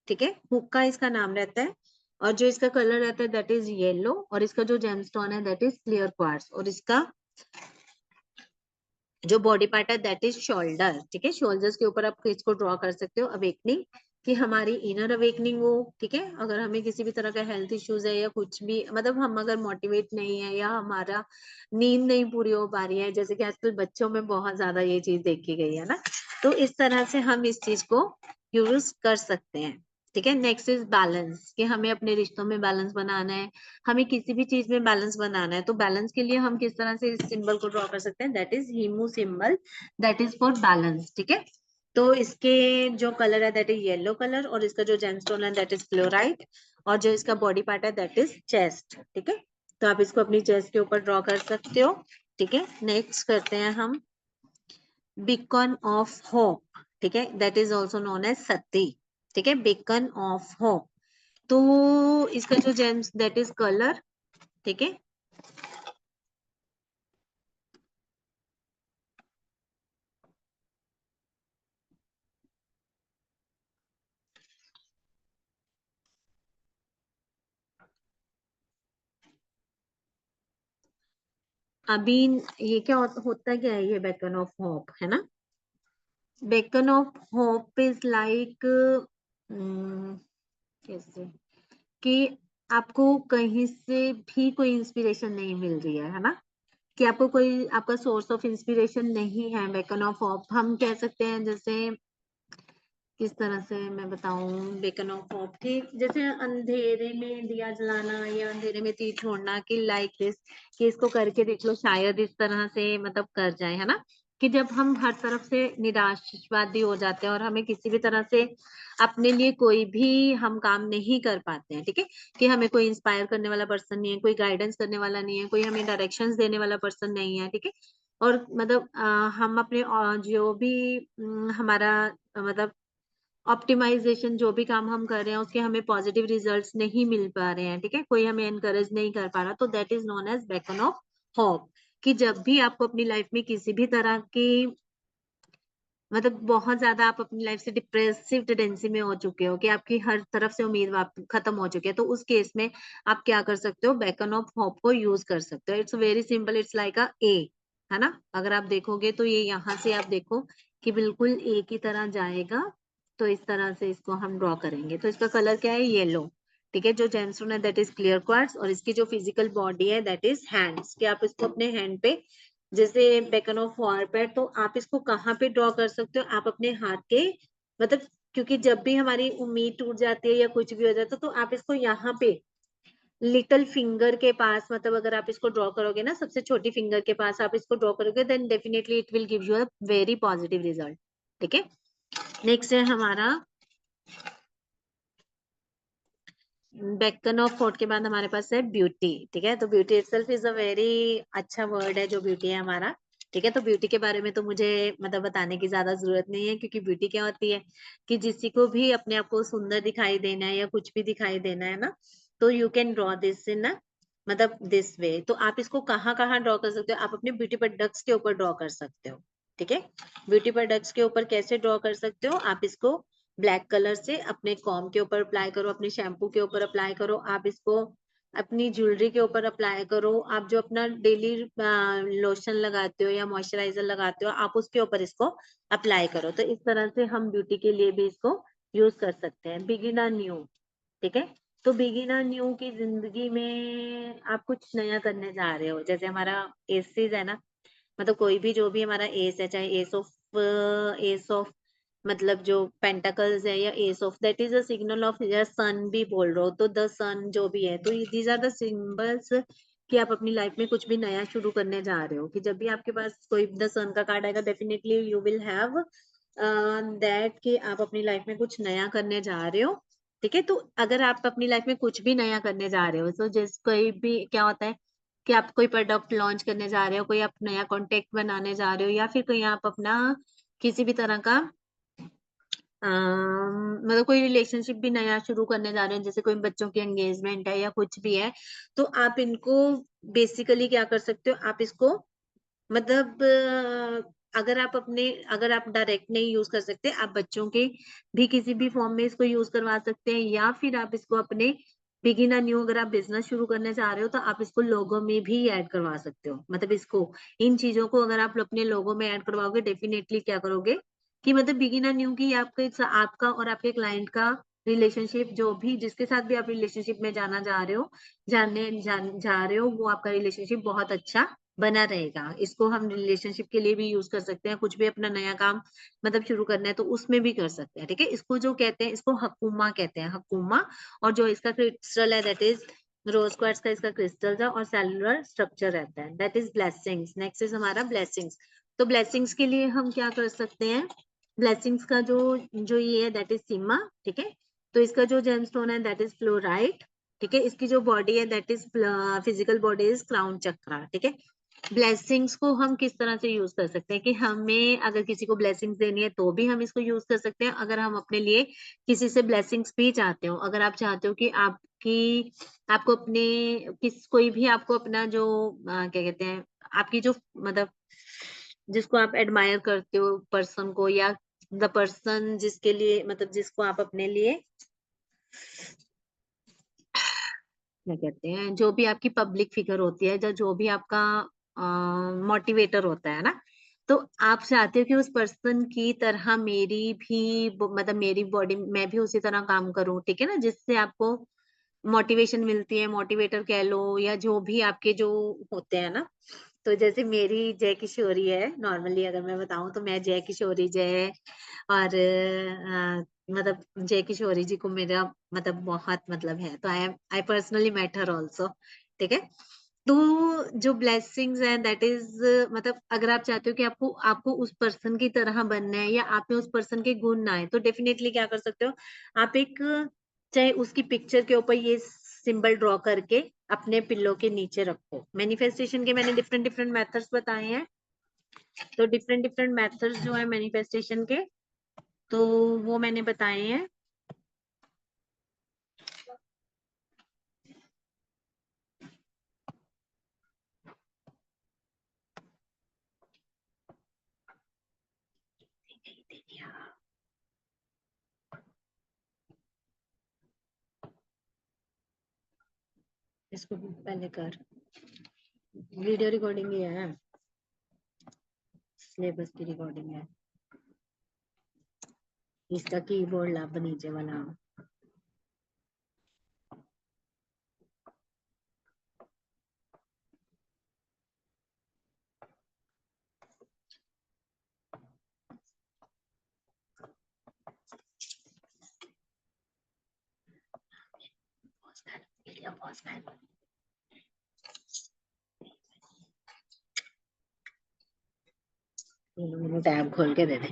A: ठीक है, हुक्का इसका नाम रहता है, और जो इसका कलर रहता है दैट इज येलो, और इसका जो जेमस्टोन है दैट इज क्लियर क्वार्ट्ज, और इसका जो बॉडी पार्ट है दैट इज शोल्डर, ठीक है। शोल्डर्स के ऊपर आप इसको ड्रॉ कर सकते हो अवेकनिंग, कि हमारी इनर अवेकनिंग हो, ठीक है। अगर हमें किसी भी तरह का हेल्थ इश्यूज है या कुछ भी मतलब हम अगर मोटिवेट नहीं है या हमारा नींद नहीं पूरी हो पा रही है, जैसे कि आजकल बच्चों में बहुत ज्यादा ये चीज देखी गई है ना, तो इस तरह से हम इस चीज को यूज कर सकते हैं, ठीक है। नेक्स्ट इज बैलेंस, कि हमें अपने रिश्तों में बैलेंस बनाना है, हमें किसी भी चीज में बैलेंस बनाना है, तो बैलेंस के लिए हम किस तरह से इस सिंबल को ड्रॉ कर सकते हैं, दैट इज हीमू symbol, that is for balance, ठीक है। तो इसके जो कलर है दैट इज येलो कलर, और इसका जो जेमस्टोन है दैट इज फ्लोराइट, और जो इसका बॉडी पार्ट है दैट इज चेस्ट, ठीक है। तो आप इसको अपनी चेस्ट के ऊपर ड्रॉ कर सकते हो, ठीक है। नेक्स्ट करते हैं हम बीकन ऑफ होप, ठीक है, that is also known as Sati, ठीक है, बीकन ऑफ होप। तो इसका जो जेम्स दैट इज कलर, ठीक है। अभी ये क्या होता क्या है, ये बेकन ऑफ होप है ना, beacon of hope is like कैसे कि आपको कहीं से भी कोई इंस्पिरेशन नहीं मिल रही है ना, कि आपको कोई आपका सोर्स ऑफ इंस्पिरेशन नहीं है, बेकन ऑफ होप हम कह सकते हैं। जैसे किस तरह से मैं बताऊं, बेकन ऑफ होप ठीक जैसे अंधेरे में दिया जलाना या अंधेरे में तीर छोड़ना, कि लाइक दिस, कि इसको करके देख लो शायद इस तरह से मतलब कर जाए, है ना। कि जब हम हर तरफ से निराशवादी हो जाते हैं और हमें किसी भी तरह से अपने लिए कोई भी हम काम नहीं कर पाते हैं, ठीक है? कि हमें कोई इंस्पायर करने वाला पर्सन नहीं है, कोई गाइडेंस करने वाला नहीं है, कोई हमें डायरेक्शंस देने वाला पर्सन नहीं है, ठीक है? और मतलब हम अपने जो भी हमारा मतलब ऑप्टिमाइजेशन जो भी काम हम कर रहे हैं उसके हमें पॉजिटिव रिजल्ट्स नहीं मिल पा रहे हैं, ठीक है? कोई हमें एनकरेज नहीं कर पा रहा, तो that is known as beacon of hope. कि जब भी आपको अपनी लाइफ में किसी भी तरह की मतलब बहुत ज्यादा आप अपनी लाइफ से डिप्रेसिव टेंडेंसी में हो चुके हो कि आपकी हर तरफ से उम्मीद खत्म हो चुकी है, तो उस केस में आप क्या कर सकते हो? बेकन ऑफ होप को यूज कर सकते हो। It's very simple, it's like a A, है ना? अगर आप देखोगे तो ये यहाँ से आप देखो कि बिल्कुल ए की तरह जाएगा। तो इस तरह से इसको हम ड्रॉ करेंगे। तो इसका कलर क्या है? येलो। ठीक है। जो जेमस्टोन है दैट इज क्लियर क्वार्ट्ज, और इसकी जो फिजिकल बॉडी है दैट इज हैंड्स। कि आप इसको अपने हैंड पे, जैसे बेकन ऑफ वार्प है, तो आप इसको कहाँ पे ड्रॉ कर सकते हो? आप अपने हाथ के मतलब, क्योंकि जब भी हमारी उम्मीद टूट जाती है या कुछ भी हो जाता है, तो आप इसको यहाँ पे लिटिल फिंगर के पास, मतलब अगर आप इसको ड्रॉ करोगे ना, सबसे छोटी फिंगर के पास आप इसको ड्रॉ करोगे, then definitely it will give you a very positive result. ठीक है। नेक्स्ट है हमारा बेकन ऑफ फोर्ट के बाद हमारे पास है ब्यूटी। ठीक है। तो beauty itself is a very अच्छा वर्ड है जो ब्यूटी है हमारा। ठीक है। तो ब्यूटी के बारे में तो मुझे मतलब बताने की ज्यादा जरूरत नहीं है, क्योंकि ब्यूटी क्या होती है कि किसी को भी अपने आप को सुंदर दिखाई देना है या कुछ भी दिखाई देना है ना, तो you can draw this in मतलब दिस वे। तो आप इसको कहाँ कहाँ ड्रॉ कर सकते हो? आप अपने ब्यूटी प्रोडक्ट्स के ऊपर ड्रॉ कर सकते हो। ठीक है। ब्यूटी प्रोडक्ट्स के ऊपर कैसे ड्रॉ कर सकते हो? आप इसको ब्लैक कलर से अपने कॉम के ऊपर अप्लाई करो, अपने शैम्पू के ऊपर अप्लाई करो, आप इसको अपनी ज्वेलरी के ऊपर अप्लाई करो, आप जो अपना डेली लोशन लगाते हो या मॉइस्चराइजर लगाते हो, आप उसके ऊपर इसको अप्लाई करो। तो इस तरह से हम ब्यूटी के लिए भी इसको यूज कर सकते हैं। Beginner new. ठीक है। तो बिगिनर न्यू की जिंदगी में आप कुछ नया करने जा रहे हो, जैसे हमारा एसीज है ना, मतलब कोई भी जो भी हमारा एस है, चाहे एस ऑफ मतलब जो पेंटाकल्स है, या S of that is a signal of, या सन भी बोल रहे हो तो द सन जो भी है, तो दीज आर द सिंबल्स कि आप अपनी लाइफ में कुछ भी नया शुरू करने जा रहे हो। कि जब भी आपके पास कोई द सन का कार्ड आएगा, definitely you will have that कि आप अपनी लाइफ में कुछ नया करने जा रहे हो। ठीक है। तो अगर आप अपनी लाइफ में कुछ भी नया करने जा रहे हो, तो जैसे कोई भी क्या होता है कि आप कोई प्रोडक्ट लॉन्च करने जा रहे हो, कोई आप नया कॉन्टेक्ट बनाने जा रहे हो, या फिर कोई आप अपना किसी भी तरह का मतलब कोई रिलेशनशिप भी नया शुरू करने जा रहे हैं, जैसे कोई बच्चों की एंगेजमेंट है या कुछ भी है, तो आप इनको बेसिकली क्या कर सकते हो? आप इसको मतलब अगर आप डायरेक्ट नहीं यूज कर सकते, आप बच्चों के भी किसी भी फॉर्म में इसको यूज करवा सकते हैं, या फिर आप इसको अपने बिगिनर न्यू, अगर आप बिजनेस शुरू करने जा रहे हो तो आप इसको लोगो में भी ऐड करवा सकते हो। मतलब इसको, इन चीजों को अगर आप अपने लोगो में ऐड करवाओगे, डेफिनेटली क्या करोगे कि मतलब बिगिनर न्यू की आपका और आपके क्लाइंट का रिलेशनशिप, जो भी जिसके साथ भी आप रिलेशनशिप में जाना जा रहे हो, जा रहे हो, वो आपका रिलेशनशिप बहुत अच्छा बना रहेगा। इसको हम रिलेशनशिप के लिए भी यूज कर सकते हैं, कुछ भी अपना नया काम मतलब शुरू करना है तो उसमें भी कर सकते हैं। ठीक है। इसको जो कहते हैं, इसको हकुमा कहते हैं, हकुमा। और जो इसका क्रिस्टल है दैट इज रोज क्वार्ट्ज का इसका क्रिस्टल है, और सेलुलर स्ट्रक्चर रहता है that is blessings. Next is हमारा ब्लेसिंग्स। तो ब्लेसिंग्स के लिए हम क्या कर सकते हैं? ब्लेसिंग्स का जो जो ये है दैट इज सीमा। ठीक है। तो इसका जो जेमस्टोन है दैट इज फ्लोराइट। ठीक है। इसकी जो बॉडी है that is physical body is crown chakra. ठीक है। ब्लेसिंग्स को हम किस तरह से यूज कर सकते हैं कि हमें अगर किसी को ब्लेसिंग्स देनी है तो भी हम इसको यूज कर सकते हैं। अगर हम अपने लिए किसी से ब्लेसिंग्स भी चाहते हो, अगर आप चाहते हो कि आपको अपने कोई भी आपको अपना जो क्या कहते हैं, आपकी जो मतलब जिसको आप एडमायर करते हो पर्सन को, या द पर्सन जिसके लिए मतलब जिसको आप अपने लिए क्या कहते हैं, जो भी आपकी पब्लिक फिगर होती है, जो भी आपका मोटिवेटर होता है ना, तो आप चाहते हो कि उस पर्सन की तरह मेरी भी मतलब मेरी बॉडी, मैं भी उसी तरह काम करूं। ठीक है ना, जिससे आपको मोटिवेशन मिलती है, मोटिवेटर कह लो, या जो भी आपके जो होते हैं ना। तो जैसे मेरी जय किशोरी है, नॉर्मली अगर मैं बताऊं तो मैं जय किशोरी जय, और मतलब जय किशोरी जी को मेरा मतलब बहुत मतलब है, तो I personally met her also. ठीक है। तो जो ब्लेसिंग्स है दैट इज मतलब अगर आप चाहते हो कि आपको आपको उस पर्सन की तरह बनना है या आप में उस पर्सन के गुण ना आए, तो डेफिनेटली क्या कर सकते हो, आप एक चाहे उसकी पिक्चर के ऊपर ये सिंबल ड्रॉ करके अपने पिल्लो के नीचे रखो। मैनिफेस्टेशन के मैंने डिफरेंट डिफरेंट मेथड्स बताए हैं, तो डिफरेंट डिफरेंट मेथड्स जो है मैनिफेस्टेशन के, तो वो मैंने बताए हैं। इसको पहले कर, वीडियो रिकॉर्डिंग ही है, सिलेबस की रिकॉर्डिंग है। इसका कीबोर्ड लाभ नीचे वाला। टैब खोल के दे दे।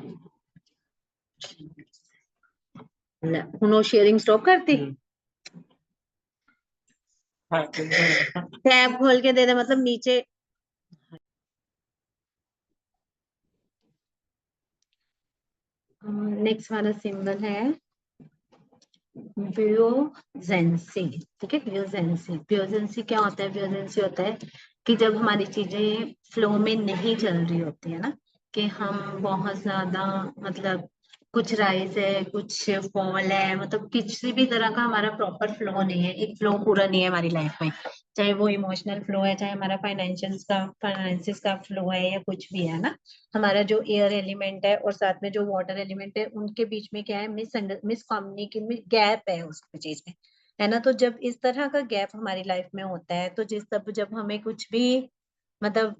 A: हूँ शेयरिंग स्टॉप करती, टैब खोल के दे दे मतलब नीचे। नेक्स्ट वाला सिंबल है ब्योजेंसी। ठीक है, ब्योजेंसी। ब्योजेंसी क्या होता है? ब्योजेंसी होता है कि जब हमारी चीजें फ्लो में नहीं चल रही होती है ना, कि हम बहुत ज्यादा मतलब कुछ राइज है कुछ फॉल है, मतलब किसी भी तरह का हमारा प्रॉपर फ्लो नहीं है, एक फ्लो पूरा नहीं है हमारी लाइफ में, चाहे वो इमोशनल फ्लो है, चाहे हमारा फाइनेंसिस का फ्लो है, या कुछ भी है ना। हमारा जो एयर एलिमेंट है और साथ में जो वाटर एलिमेंट है, उनके बीच में क्या है, मिस कम्युनिकेशन गैप है उस चीज में, है ना। तो जब इस तरह का गैप हमारी लाइफ में होता है, तो जब हमें कुछ भी मतलब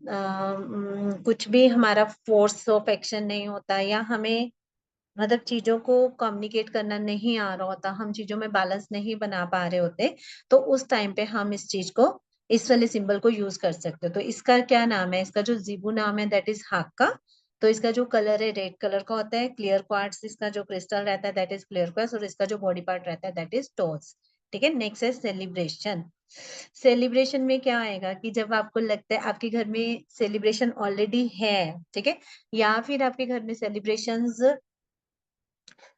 A: कुछ भी हमारा फोर्स ऑफ एक्शन नहीं होता, या हमें मतलब चीजों को कम्युनिकेट करना नहीं आ रहा होता, हम चीजों में बैलेंस नहीं बना पा रहे होते, तो उस टाइम पे हम इस चीज को, इस वाले सिंबल को यूज कर सकते हो। तो इसका क्या नाम है? इसका जो जिबू नाम है दैट इज हाक्का। तो इसका जो कलर है रेड कलर का होता है। क्लियर क्वार्ट्स इसका जो क्रिस्टल रहता है दैट इज क्लियर क्वार्ट्स, और इसका जो बॉडी पार्ट रहता है दैट इज टोज। ठीक है, नेक्स्ट है सेलिब्रेशन। सेलिब्रेशन में क्या आएगा कि जब आपको लगता है आपके घर में सेलिब्रेशन ऑलरेडी है, ठीक है, या फिर आपके घर में सेलिब्रेशंस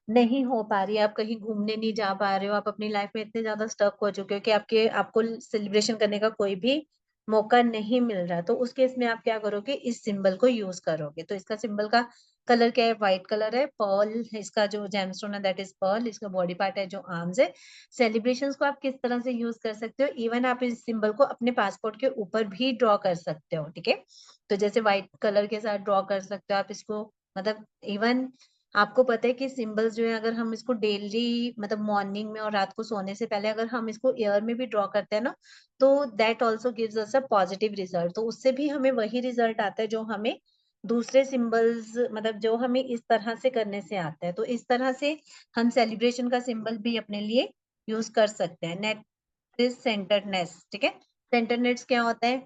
A: नहीं हो पा रही है, आप कहीं घूमने नहीं जा पा रहे हो, आप अपनी लाइफ में इतने ज्यादा स्टक हो चुके हो कि आपको सेलिब्रेशन करने का कोई भी मौका नहीं मिल रहा, तो उस केस में आप क्या करोगे? इस सिंबल को यूज करोगे। तो इसका सिंबल का कलर क्या है? व्हाइट कलर है। पर्ल, इसका जो जेमस्टोन है दैट इज पर्ल। इसका बॉडी पार्ट है जो आर्म्स है। सेलिब्रेशंस को आप किस तरह से यूज कर सकते हो? इवन आप इस सिंबल को अपने पासपोर्ट के ऊपर भी ड्रॉ कर सकते हो। ठीक है, तो जैसे व्हाइट कलर के साथ ड्रॉ कर सकते हो आप इसको, मतलब इवन आपको पता है कि सिंबल्स जो है, अगर हम इसको डेली मतलब मॉर्निंग में और रात को सोने से पहले अगर हम इसको एयर में भी ड्रॉ करते हैं ना, तो that also gives us a positive result. तो उससे भी हमें वही रिजल्ट आता है जो हमें दूसरे सिंबल्स मतलब जो हमें इस तरह से करने से आता है। तो इस तरह से हम सेलिब्रेशन का सिंबल भी अपने लिए यूज कर सकते हैं। Net is centreness. ठीक है, सेंटरनेस क्या होता है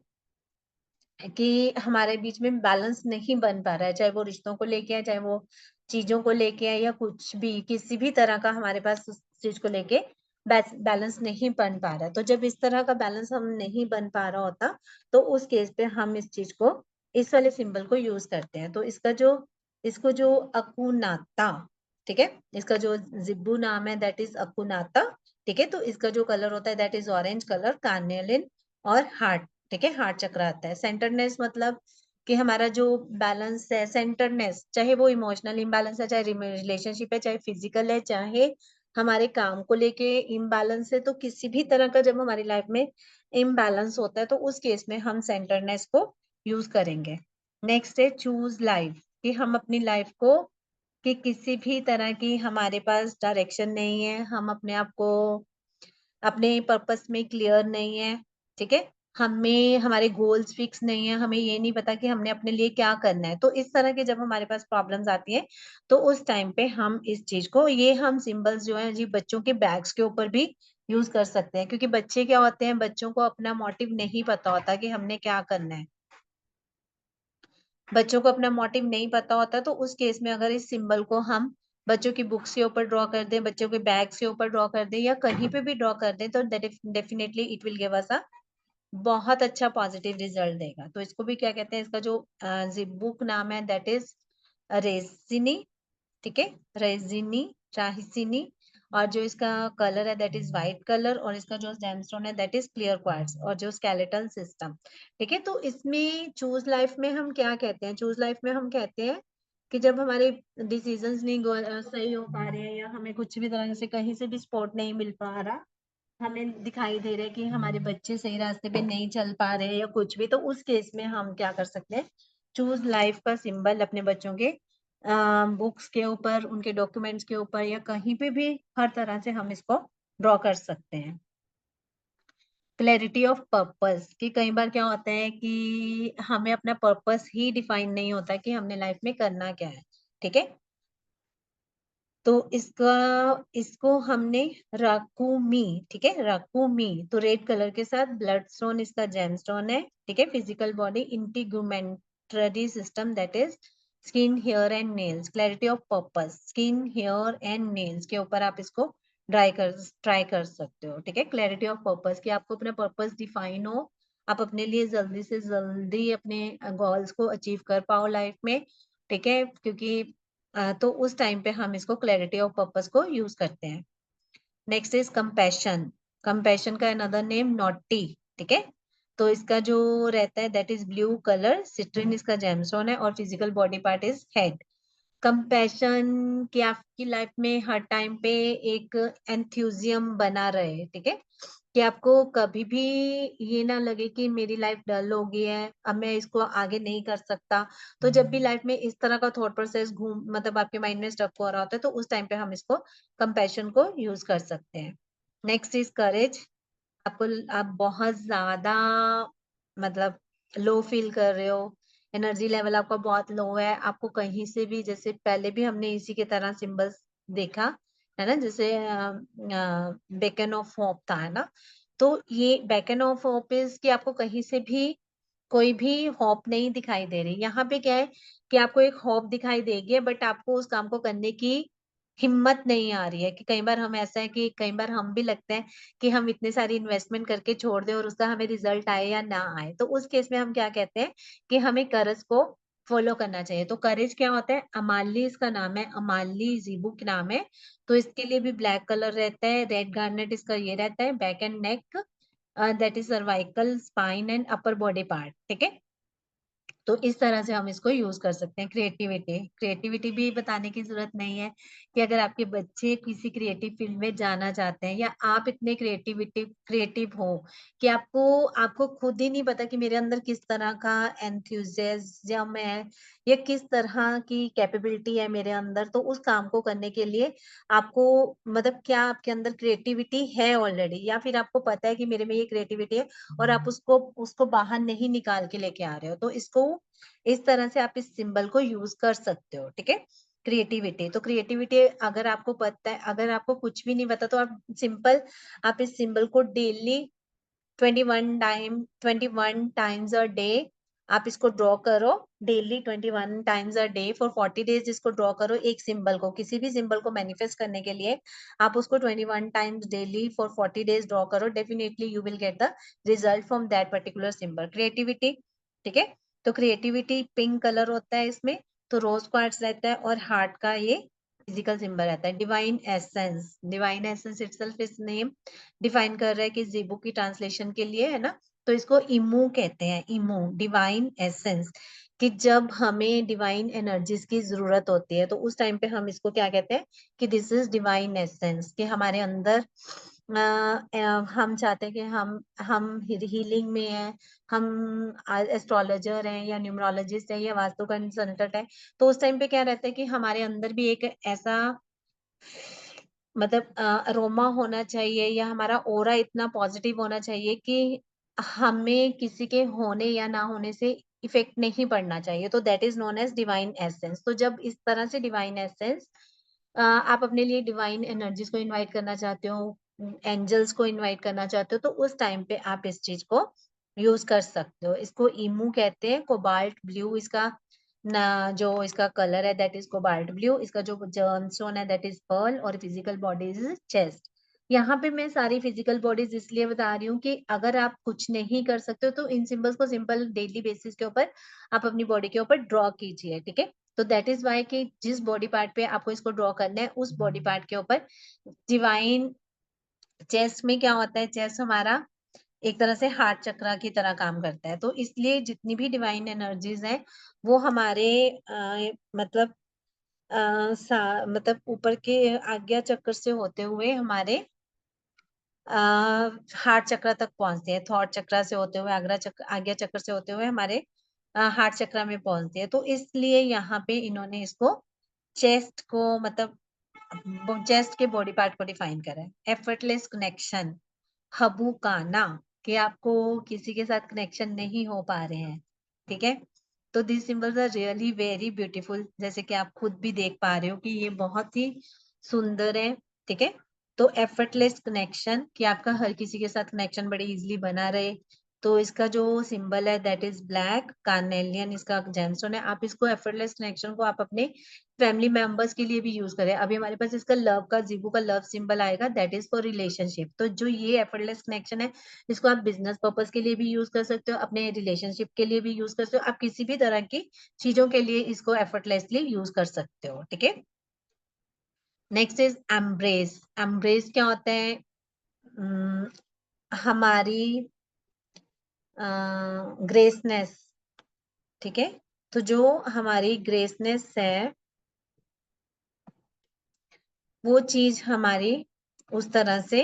A: कि हमारे बीच में बैलेंस नहीं बन पा रहा है, चाहे वो रिश्तों को लेके है, चाहे वो चीजों को लेके है, या कुछ भी किसी भी तरह का हमारे पास उस चीज को लेके बैलेंस नहीं बन पा रहा है। तो जब इस तरह का बैलेंस हम नहीं बन पा रहा होता, तो उस केस पे हम इस चीज को, इस वाले सिंबल को यूज करते हैं। तो इसको जो अकुनाता, ठीक है, इसका जो जिब्बू नाम है दैट इज अकुनाता। ठीक है, तो इसका जो कलर होता है दैट इज ऑरेंज कलर, कार्नेलिन और हार्ट। ठीक है, हार्ट चक्र आता है। सेंटरनेस मतलब कि हमारा जो बैलेंस है, सेंटरनेस चाहे वो इमोशनल इम्बैलेंस है, चाहे रिलेशनशिप है, चाहे फिजिकल है, चाहे हमारे काम को लेके इम्बैलेंस है, तो किसी भी तरह का जब हमारी लाइफ में इम्बैलेंस होता है, तो उस केस में हम सेंटरनेस को यूज करेंगे। नेक्स्ट है चूज लाइफ, कि हम अपनी लाइफ को, कि किसी भी तरह की हमारे पास डायरेक्शन नहीं है, हम अपने आप को अपने पर्पस में क्लियर नहीं है। ठीक है, हमें हमारे गोल्स फिक्स नहीं है, हमें ये नहीं पता कि हमने अपने लिए क्या करना है। तो इस तरह के जब हमारे पास प्रॉब्लम्स आती है, तो उस टाइम पे हम इस चीज को, ये हम सिंबल्स जो है जी बच्चों के बैग्स के ऊपर भी यूज कर सकते हैं, क्योंकि बच्चे क्या होते हैं, बच्चों को अपना मोटिव नहीं पता होता कि हमने क्या करना है। बच्चों को अपना मोटिव नहीं पता होता, तो उस केस में अगर इस सिंबल को हम बच्चों की बुक्स के ऊपर ड्रॉ कर दें, बच्चों के बैग्स के ऊपर ड्रॉ कर दें, या कहीं पे भी ड्रॉ कर दें, तो definitely it will give us a बहुत अच्छा पॉजिटिव रिजल्ट देगा। तो इसको भी क्या कहते हैं, इसका जो बुक नाम है दैट इज रेजिनी, ठीक है, रेजिनी, राहिसिनी। और जो इसका कलर है दैट इज व्हाइट कलर, और इसका जो जेमस्टोन है दैट इज क्लियर क्वार्ट्ज, और जो स्केलेटल सिस्टम, ठीक है। तो इसमें चूज लाइफ में हम क्या कहते हैं, चूज लाइफ में हम कहते हैं कि जब हमारे डिसीजंस नहीं सही हो पा रहे हैं, या हमें कुछ भी तरह से कहीं से भी सपोर्ट नहीं मिल पा रहा, हमें दिखाई दे रहा है कि हमारे बच्चे सही रास्ते पे नहीं चल पा रहे हैं या कुछ भी, तो उस केस में हम क्या कर सकते हैं, चूज लाइफ का सिंबल अपने बच्चों के बुक्स के ऊपर, उनके डॉक्यूमेंट्स के ऊपर, या कहीं पे भी हर तरह से हम इसको ड्रॉ कर सकते हैं। क्लैरिटी ऑफ पर्पस, कि कई बार क्या होता है कि हमें अपना पर्पस ही डिफाइन नहीं होता कि हमने लाइफ में करना क्या है, ठीक है। तो इसको हमने राकुमी, ठीक है, राकुमी, तो रेड कलर के साथ ब्लड स्टोन इसका जेमस्टोन है, ठीक है। Physical body integumentary system that is skin, hair and nails. Clarity of purpose, skin, hair and nails के ऊपर आप इसको ट्राई कर सकते हो, ठीक है। क्लैरिटी ऑफ पर्पस, कि आपको अपना पर्पस डिफाइन हो, आप अपने लिए जल्दी से जल्दी अपने गोल्स को अचीव कर पाओ लाइफ में, ठीक है। क्योंकि तो उस टाइम पे हम इसको क्लैरिटी ऑफ पर्पस को यूज करते हैं। नेक्स्ट इज कंपैशन, कंपैशन का अनदर नेम नॉटी, ठीक है। तो इसका जो रहता है that is blue colour, citrine इसका जेमस्टोन है, और physical body part is head. Compassion, कि आपकी लाइफ में हर टाइम पे एक एंथुजियम बना रहे, ठीक है, कि आपको कभी भी ये ना लगे कि मेरी लाइफ डल हो गई है, अब मैं इसको आगे नहीं कर सकता। तो जब भी लाइफ में इस तरह का थॉट प्रोसेस घूम मतलब आपके माइंड में स्टक हो रहा होता है, तो उस टाइम पे हम इसको कंपैशन को यूज कर सकते हैं। नेक्स्ट इज करेज, आप बहुत ज्यादा मतलब लो फील कर रहे हो, एनर्जी लेवल आपका बहुत लो है, आपको कहीं से भी, जैसे पहले भी हमने इसी के तरह सिंबल्स देखा है ना, जैसे बेकन ऑफ होप था, है ना। तो ये बेकन ऑफ होप इज कि आपको कहीं से भी कोई भी होप नहीं दिखाई दे रही। यहाँ पे क्या है कि आपको एक होप दिखाई देगी, बट आपको उस काम को करने की हिम्मत नहीं आ रही है। कि कई बार हम ऐसा है कि कई बार हम भी लगता है कि हम इतने सारी इन्वेस्टमेंट करके छोड़ दें और उसका हमें रिजल्ट आए या ना आए, तो उस केस में हम क्या कहते हैं कि हमें करज को फॉलो करना चाहिए। तो करेज क्या होता है, अमाली इसका नाम है, अमाली जीबू का नाम है। तो इसके लिए भी ब्लैक कलर रहता है, रेड गार्नेट इसका ये रहता है, back and neck that is cervical, spine and upper body part, ठीक है। तो इस तरह से हम इसको यूज कर सकते हैं। क्रिएटिविटी, क्रिएटिविटी भी बताने की जरूरत नहीं है कि अगर आपके बच्चे किसी क्रिएटिव फील्ड में जाना चाहते हैं, या आप इतने क्रिएटिव हो कि आपको आपको खुद ही नहीं पता कि मेरे अंदर किस तरह का एंथुजियाज्म है, या किस तरह की कैपेबिलिटी है मेरे अंदर, तो उस काम को करने के लिए आपको मतलब क्या आपके अंदर क्रिएटिविटी है ऑलरेडी, या फिर आपको पता है कि मेरे में ये क्रिएटिविटी है और आप उसको उसको बाहर नहीं निकाल के लेके आ रहे हो, तो इसको इस तरह से आप इस सिंबल को यूज कर सकते हो, ठीक है। क्रिएटिविटी, तो क्रिएटिविटी अगर आपको पता है, अगर आपको कुछ भी नहीं पता, तो आप सिंपल आप इस सिंबल को डेली 21 टाइम्स अ डे आप इसको ड्रॉ करो। Daily 21 times a day for 40 days इसको ड्रॉ करो। एक सिंबल को, किसी भी सिंबल को मैनिफेस्ट करने के लिए आप उसको 21 times daily for 40 days draw करो। Definitely you will get the result from that particular symbol. Creativity, ठीक है। तो क्रिएटिविटी पिंक कलर होता है इसमें, तो रोज क्वार्ट्ज रहता है, और हार्ट का ये फिजिकल सिंबल रहता है। Divine essence, divine essence itself is name define कर रहा है कि जीबू की ट्रांसलेशन के लिए, है ना। तो इसको इमू कहते हैं, इमू, डिवाइन एसेंस, कि जब हमें डिवाइन एनर्जीज की जरूरत होती है, तो उस टाइम पे हम इसको क्या कहते हैं कि दिस इज डिवाइन एसेंस, कि हमारे अंदर हम चाहते हैं कि हम हीलिंग में है, हम एस्ट्रोलॉजर हैं या न्यूमरोलॉजिस्ट है या वास्तु कंसल्टेंट है, तो उस टाइम पे क्या रहता है कि हमारे अंदर भी एक ऐसा मतलब अरोमा होना चाहिए, या हमारा ऑरा इतना पॉजिटिव होना चाहिए कि हमें किसी के होने या ना होने से इफेक्ट नहीं पड़ना चाहिए। तो that is known as divine essence. तो जब इस तरह से डिवाइन एसेंस आप अपने लिए डिवाइन एनर्जीज को इनवाइट करना चाहते हो, एंजल्स को इनवाइट करना चाहते हो तो उस टाइम पे आप इस चीज को यूज कर सकते हो। इसको ईमू कहते हैं, कोबाल्ट ब्लू इसका ना जो इसका कलर है दैट इज कोबाल्ट ब्लू। इसका जो जर्मस्टोन है दैट इज पर्ल, और फिजिकल बॉडी इज चेस्ट। यहाँ पे मैं सारी फिजिकल बॉडीज इसलिए बता रही हूँ कि अगर आप कुछ नहीं कर सकते हो तो इन सिंबल्स को सिंपल डेली बेसिस के ऊपर आप अपनी बॉडी के ऊपर ड्रॉ कीजिए, ठीक है। तो दैट इज वाई कि जिस बॉडी पार्ट पे आपको इसको ड्रॉ करना है उस बॉडी पार्ट के ऊपर डिवाइन, चेस्ट में क्या होता है, चेस्ट हमारा एक तरह से हार्ट चक्रा की तरह काम करता है। तो इसलिए जितनी भी डिवाइन एनर्जीज हैं वो हमारे मतलब मतलब ऊपर के आज्ञा चक्र से होते हुए हमारे हार्ट चक्र तक पहुंचती है। थॉट चक्र से होते हुए आज्ञा चक्र से होते हुए हमारे हार्ट चक्र में पहुंचती है। तो इसलिए यहाँ पे इन्होंने इसको चेस्ट को मतलब चेस्ट के बॉडी पार्ट को डिफाइन करा है। एफर्टलेस कनेक्शन, हबू काना, कि आपको किसी के साथ कनेक्शन नहीं हो पा रहे हैं, ठीक है। तो this symbols are really very beautiful, जैसे कि आप खुद भी देख पा रहे हो कि ये बहुत ही सुंदर है, ठीक है। तो एफर्टलेस कनेक्शन, कि आपका हर किसी के साथ कनेक्शन बड़े इजीली बना रहे। तो इसका जो सिंबल है दैट इज ब्लैक कार्नेलियन, इसका जेमस्टोन है। आप इसको एफर्टलेस कनेक्शन को आप अपने फैमिली मेंबर्स के लिए भी यूज करें। अभी हमारे पास इसका लव का, जीबू का लव सिंबल आएगा दैट इज फॉर रिलेशनशिप। तो जो ये एफर्टलेस कनेक्शन है इसको आप बिजनेस पर्पस के लिए भी यूज कर सकते हो, अपने रिलेशनशिप के लिए भी यूज कर सकते हो, आप किसी भी तरह की चीजों के लिए इसको एफर्टलेसली यूज कर सकते हो, ठीक है। Next is embrace. एम्ब्रेस क्या होता है? हमारी ग्रेसनेस, ठीक है। तो जो हमारी ग्रेसनेस है वो चीज हमारी उस तरह से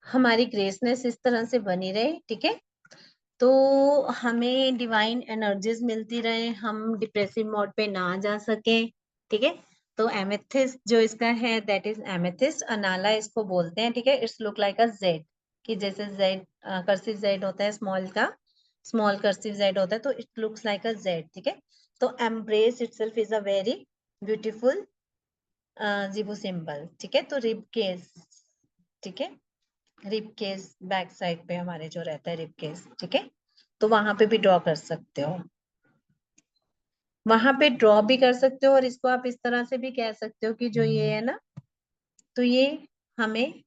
A: हमारी ग्रेसनेस इस तरह से बनी रहे, ठीक है। तो हमें डिवाइन एनर्जीज मिलती रहे, हम डिप्रेसिव मोड पे ना जा सके, ठीक है। तो एमेथिस्ट जो इसका है दैट इज एमेथिस्ट, अनाला इसको बोलते हैं, ठीक है। It's look like a Z, कि जैसे जेड कर्सिव जेड होता है स्मॉल का, स्मॉल कर्सिव जेड होता है, तो it looks like a Z, ठीक है। तो embrace itself is a very beautiful Jibu symbol, ठीक है। तो रिब केस, ठीक है, रिब केस बैक साइड पे हमारे जो रहता है रिब केस, ठीक है। तो वहां पे भी ड्रॉ कर सकते हो, वहां पे ड्रॉ भी कर सकते हो, और इसको आप इस तरह से भी कह सकते हो कि जो ये है ना, तो ये हमें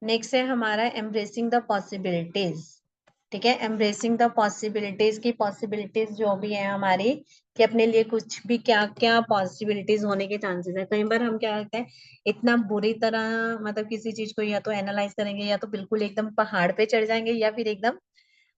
A: नेक्स्ट है हमारा एम्ब्रेसिंग द पॉसिबिलिटीज, ठीक है। एम्ब्रेसिंग द पॉसिबिलिटीज, की पॉसिबिलिटीज जो भी है हमारी, कि अपने लिए कुछ भी क्या क्या पॉसिबिलिटीज होने के चांसेस है। कई बार हम क्या करते हैं, इतना बुरी तरह मतलब किसी चीज को या तो एनालाइज करेंगे या तो बिल्कुल एकदम पहाड़ पे चढ़ जाएंगे, या फिर एकदम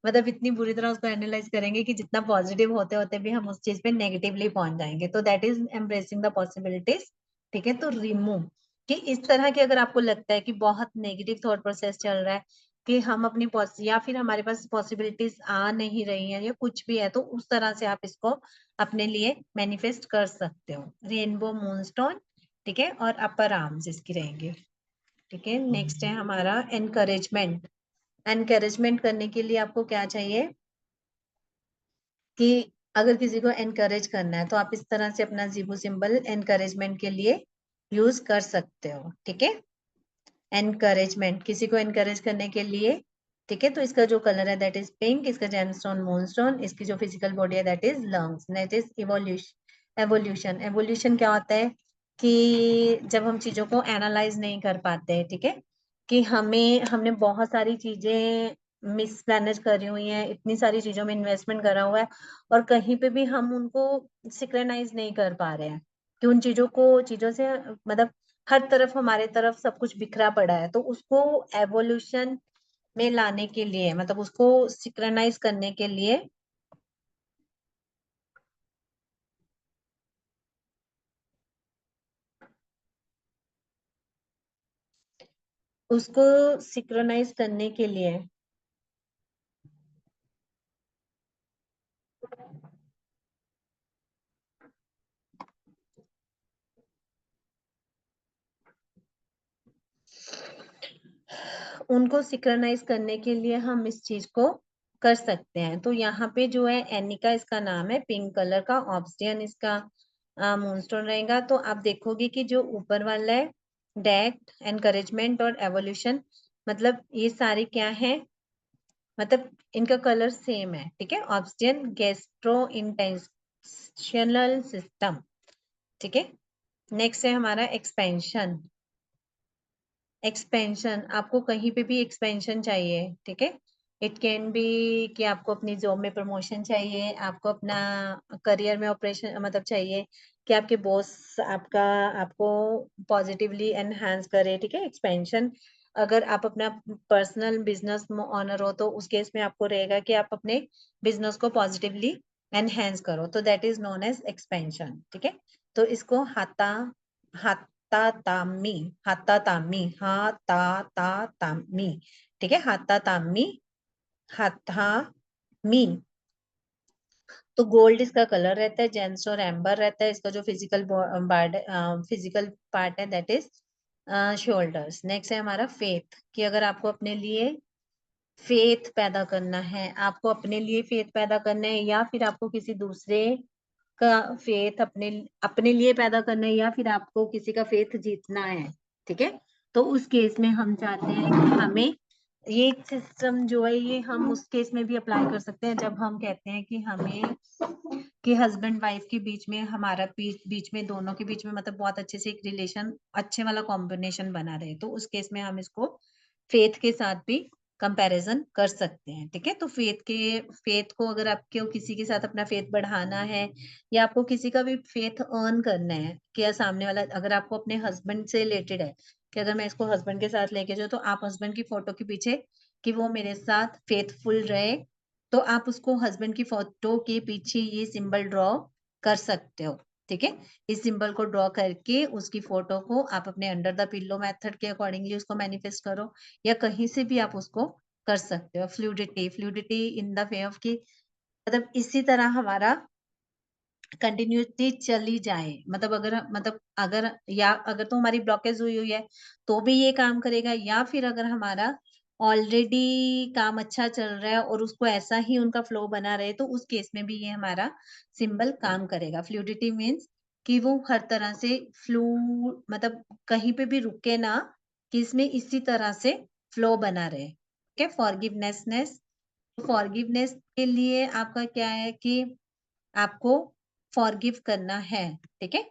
A: मतलब इतनी बुरी तरह उसको एनालाइज करेंगे कि जितना पॉजिटिव होते होते भी हम उस चीज पे नेगेटिवली पहुंच जाएंगे। तो that is embracing the possibilities, ठीक है। तो रिमूव, कि इस तरह की अगर आपको लगता है कि बहुत नेगेटिव थॉट प्रोसेस चल रहा है, कि हम अपनी या फिर हमारे पास पॉसिबिलिटीज आ नहीं रही है या कुछ भी है, तो उस तरह से आप इसको अपने लिए मैनिफेस्ट कर सकते हो। रेनबो मूनस्टोन, ठीक है, और अपर आर्म्स इसकी रहेंगे, ठीक है। नेक्स्ट है हमारा एनकरेजमेंट। एनकरेजमेंट करने के लिए आपको क्या चाहिए कि अगर किसी को एनकरेज करना है तो आप इस तरह से अपना जीबू सिंबल एनकरेजमेंट के लिए यूज कर सकते हो, ठीक है। एनकरेजमेंट, किसी को एनकरेज करने के लिए, ठीक है। तो इसका जो कलर है दैट इज पिंक, इसका जेमस्टोन मूनस्टोन, इसकी जो फिजिकल बॉडी है that is lungs, that is evolution. Evolution, evolution क्या होता है कि जब हम चीजों को एनालाइज नहीं कर पाते, ठीक है, कि हमने बहुत सारी चीजें मिसमैनेज करी हुई हैं, इतनी सारी चीजों में इन्वेस्टमेंट करा हुआ है, और कहीं पे भी हम उनको सिक्रेनाइज नहीं कर पा रहे हैं, कि उन चीजों से मतलब हर तरफ हमारे तरफ सब कुछ बिखरा पड़ा है, तो उसको एवोल्यूशन में लाने के लिए, मतलब उसको सिंक्रोनाइज करने के लिए उसको सिंक्रोनाइज करने के लिए उनको सिंक्रोनाइज करने के लिए हम इस चीज को कर सकते हैं। तो यहाँ पे जो है एनिका इसका नाम है, पिंक कलर का, ऑब्सिडियन इसका मूनस्टोन रहेगा। तो आप देखोगे कि जो ऊपर वाला है डेट, एनकरेजमेंट और एवोल्यूशन, मतलब ये सारे क्या है, मतलब इनका कलर सेम है, ठीक है। ऑब्सिडियन गैस्ट्रो इंटेंशनल सिस्टम, ठीक है। नेक्स्ट है हमारा एक्सपेंशन। एक्सपेंशन, आपको कहीं पे भी एक्सपेंशन चाहिए, ठीक है। इट कैन बी कि आपको अपनी जॉब में प्रमोशन चाहिए, आपको अपना करियर में ऑपरेशन मतलब चाहिए कि आपके बॉस आपका आपको पॉजिटिवली एनहांस करे, ठीक है। एक्सपेंशन, अगर आप अपना पर्सनल बिजनेस ऑनर हो तो उस केस में आपको रहेगा कि आप अपने बिजनेस को पॉजिटिवली एनहांस करो, तो that is known as expansion, ठीक है। तो इसको हाता हातातामी, हातातामी, हातातामी, ठीक है। हातातामी, हाथामी। तो गोल्ड इसका कलर रहता है, जेम्स और एम्बर रहता है। इसका जो फिजिकल पार्ट है दैट इज शोल्डर्स। नेक्स्ट है हमारा फेथ, कि अगर आपको अपने लिए फेथ पैदा करना है, आपको अपने लिए फेथ पैदा करना है, या फिर आपको किसी दूसरे का फेथ अपने अपने लिए पैदा करना है, या फिर आपको किसी का फेथ जीतना है, ठीक है। तो उस केस में हम चाहते हैं कि हमें ये सिस्टम जो है ये हम उस केस में भी अप्लाई कर सकते हैं, जब हम कहते हैं कि हमें कि हस्बैंड वाइफ के बीच में, हमारा बीच में, दोनों के बीच में मतलब बहुत अच्छे से एक रिलेशन, अच्छे वाला कॉम्बिनेशन बना रहे, तो उस केस में हम इसको फेथ के साथ भी कंपैरिजन कर सकते हैं, ठीक है। तो फेथ को अगर आपको किसी के साथ अपना फेथ बढ़ाना है, या आपको किसी का भी फेथ अर्न करना है, कि सामने वाला, अगर आपको अपने हस्बैंड से रिलेटेड है कि अगर मैं इसको हस्बैंड के साथ लेके जाऊँ, तो आप हस्बैंड की फोटो के पीछे कि वो मेरे साथ फेथफुल रहे, तो आप उसको हस्बैंड की फोटो के पीछे ये सिंबल ड्रॉ कर सकते हो, ठीक है। इस सिंबल को ड्रॉ करके उसकी फोटो को आप अपने अंडर द पिल्लो मेथड के अकॉर्डिंगली उसको मैनिफेस्ट करो, या कहीं से भी आप उसको कर सकते हो। Fluidity, fluidity in the way of की, मतलब इसी तरह हमारा कंटिन्यूटी चली जाए, मतलब अगर या अगर तो हमारी ब्लॉकेज हुई हुई है तो भी ये काम करेगा, या फिर अगर हमारा ऑलरेडी काम अच्छा चल रहा है और उसको ऐसा ही उनका फ्लो बना रहे, तो उस केस में भी ये हमारा सिंबल काम करेगा। फ्लूडिटी मीन्स कि वो हर तरह से फ्लू, मतलब कहीं पे भी रुके ना, कि इसमें इसी तरह से फ्लो बना रहे, ठीक है। फॉरगिवनेसनेस, फॉरगिवनेस के लिए आपका क्या है कि आपको फॉरगिव करना है, ठीक है।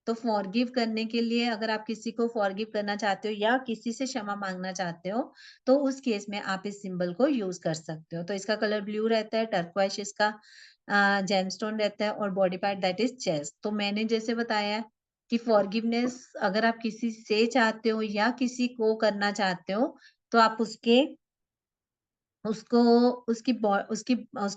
A: तो फॉरगिव करने के लिए अगर आप किसी को फॉरगिव करना चाहते हो या किसी से क्षमा मांगना चाहते हो, तो उस केस में आप इस सिंबल को यूज कर सकते हो। तो इसका कलर ब्लू रहता है, टर्क्वाइश इसका जेमस्टोन रहता है, और body part that is chest. तो मैंने जैसे बताया कि फॉरगिवनेस अगर आप किसी से चाहते हो या किसी को करना चाहते हो, तो आप उसको उसकी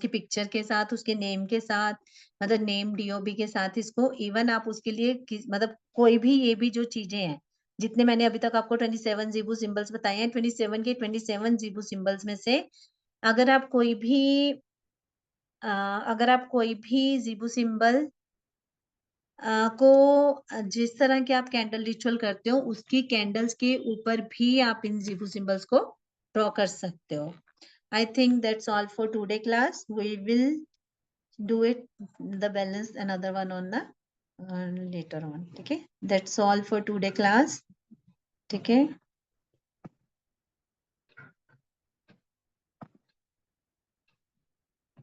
A: पिक्चर के साथ, उसके नेम के साथ, मतलब नेम डीओबी के साथ, इसको इवन आप उसके लिए मतलब कोई भी, ये भी जो चीजें हैं जितने मैंने अभी तक आपको 27 जीबू सिंबल्स बताए हैं, 27 के 27 जीबू सिंबल्स में से अगर आप कोई भी अगर आप कोई भी जीबू सिंबल को जिस तरह के आप कैंडल रिचुअल करते हो, उसकी कैंडल्स के ऊपर भी आप इन जीबू सिंबल्स को ड्रॉ कर सकते हो। I think that's all for today class. We will do it the balance another one on the later on. Okay, that's all for today class. Okay.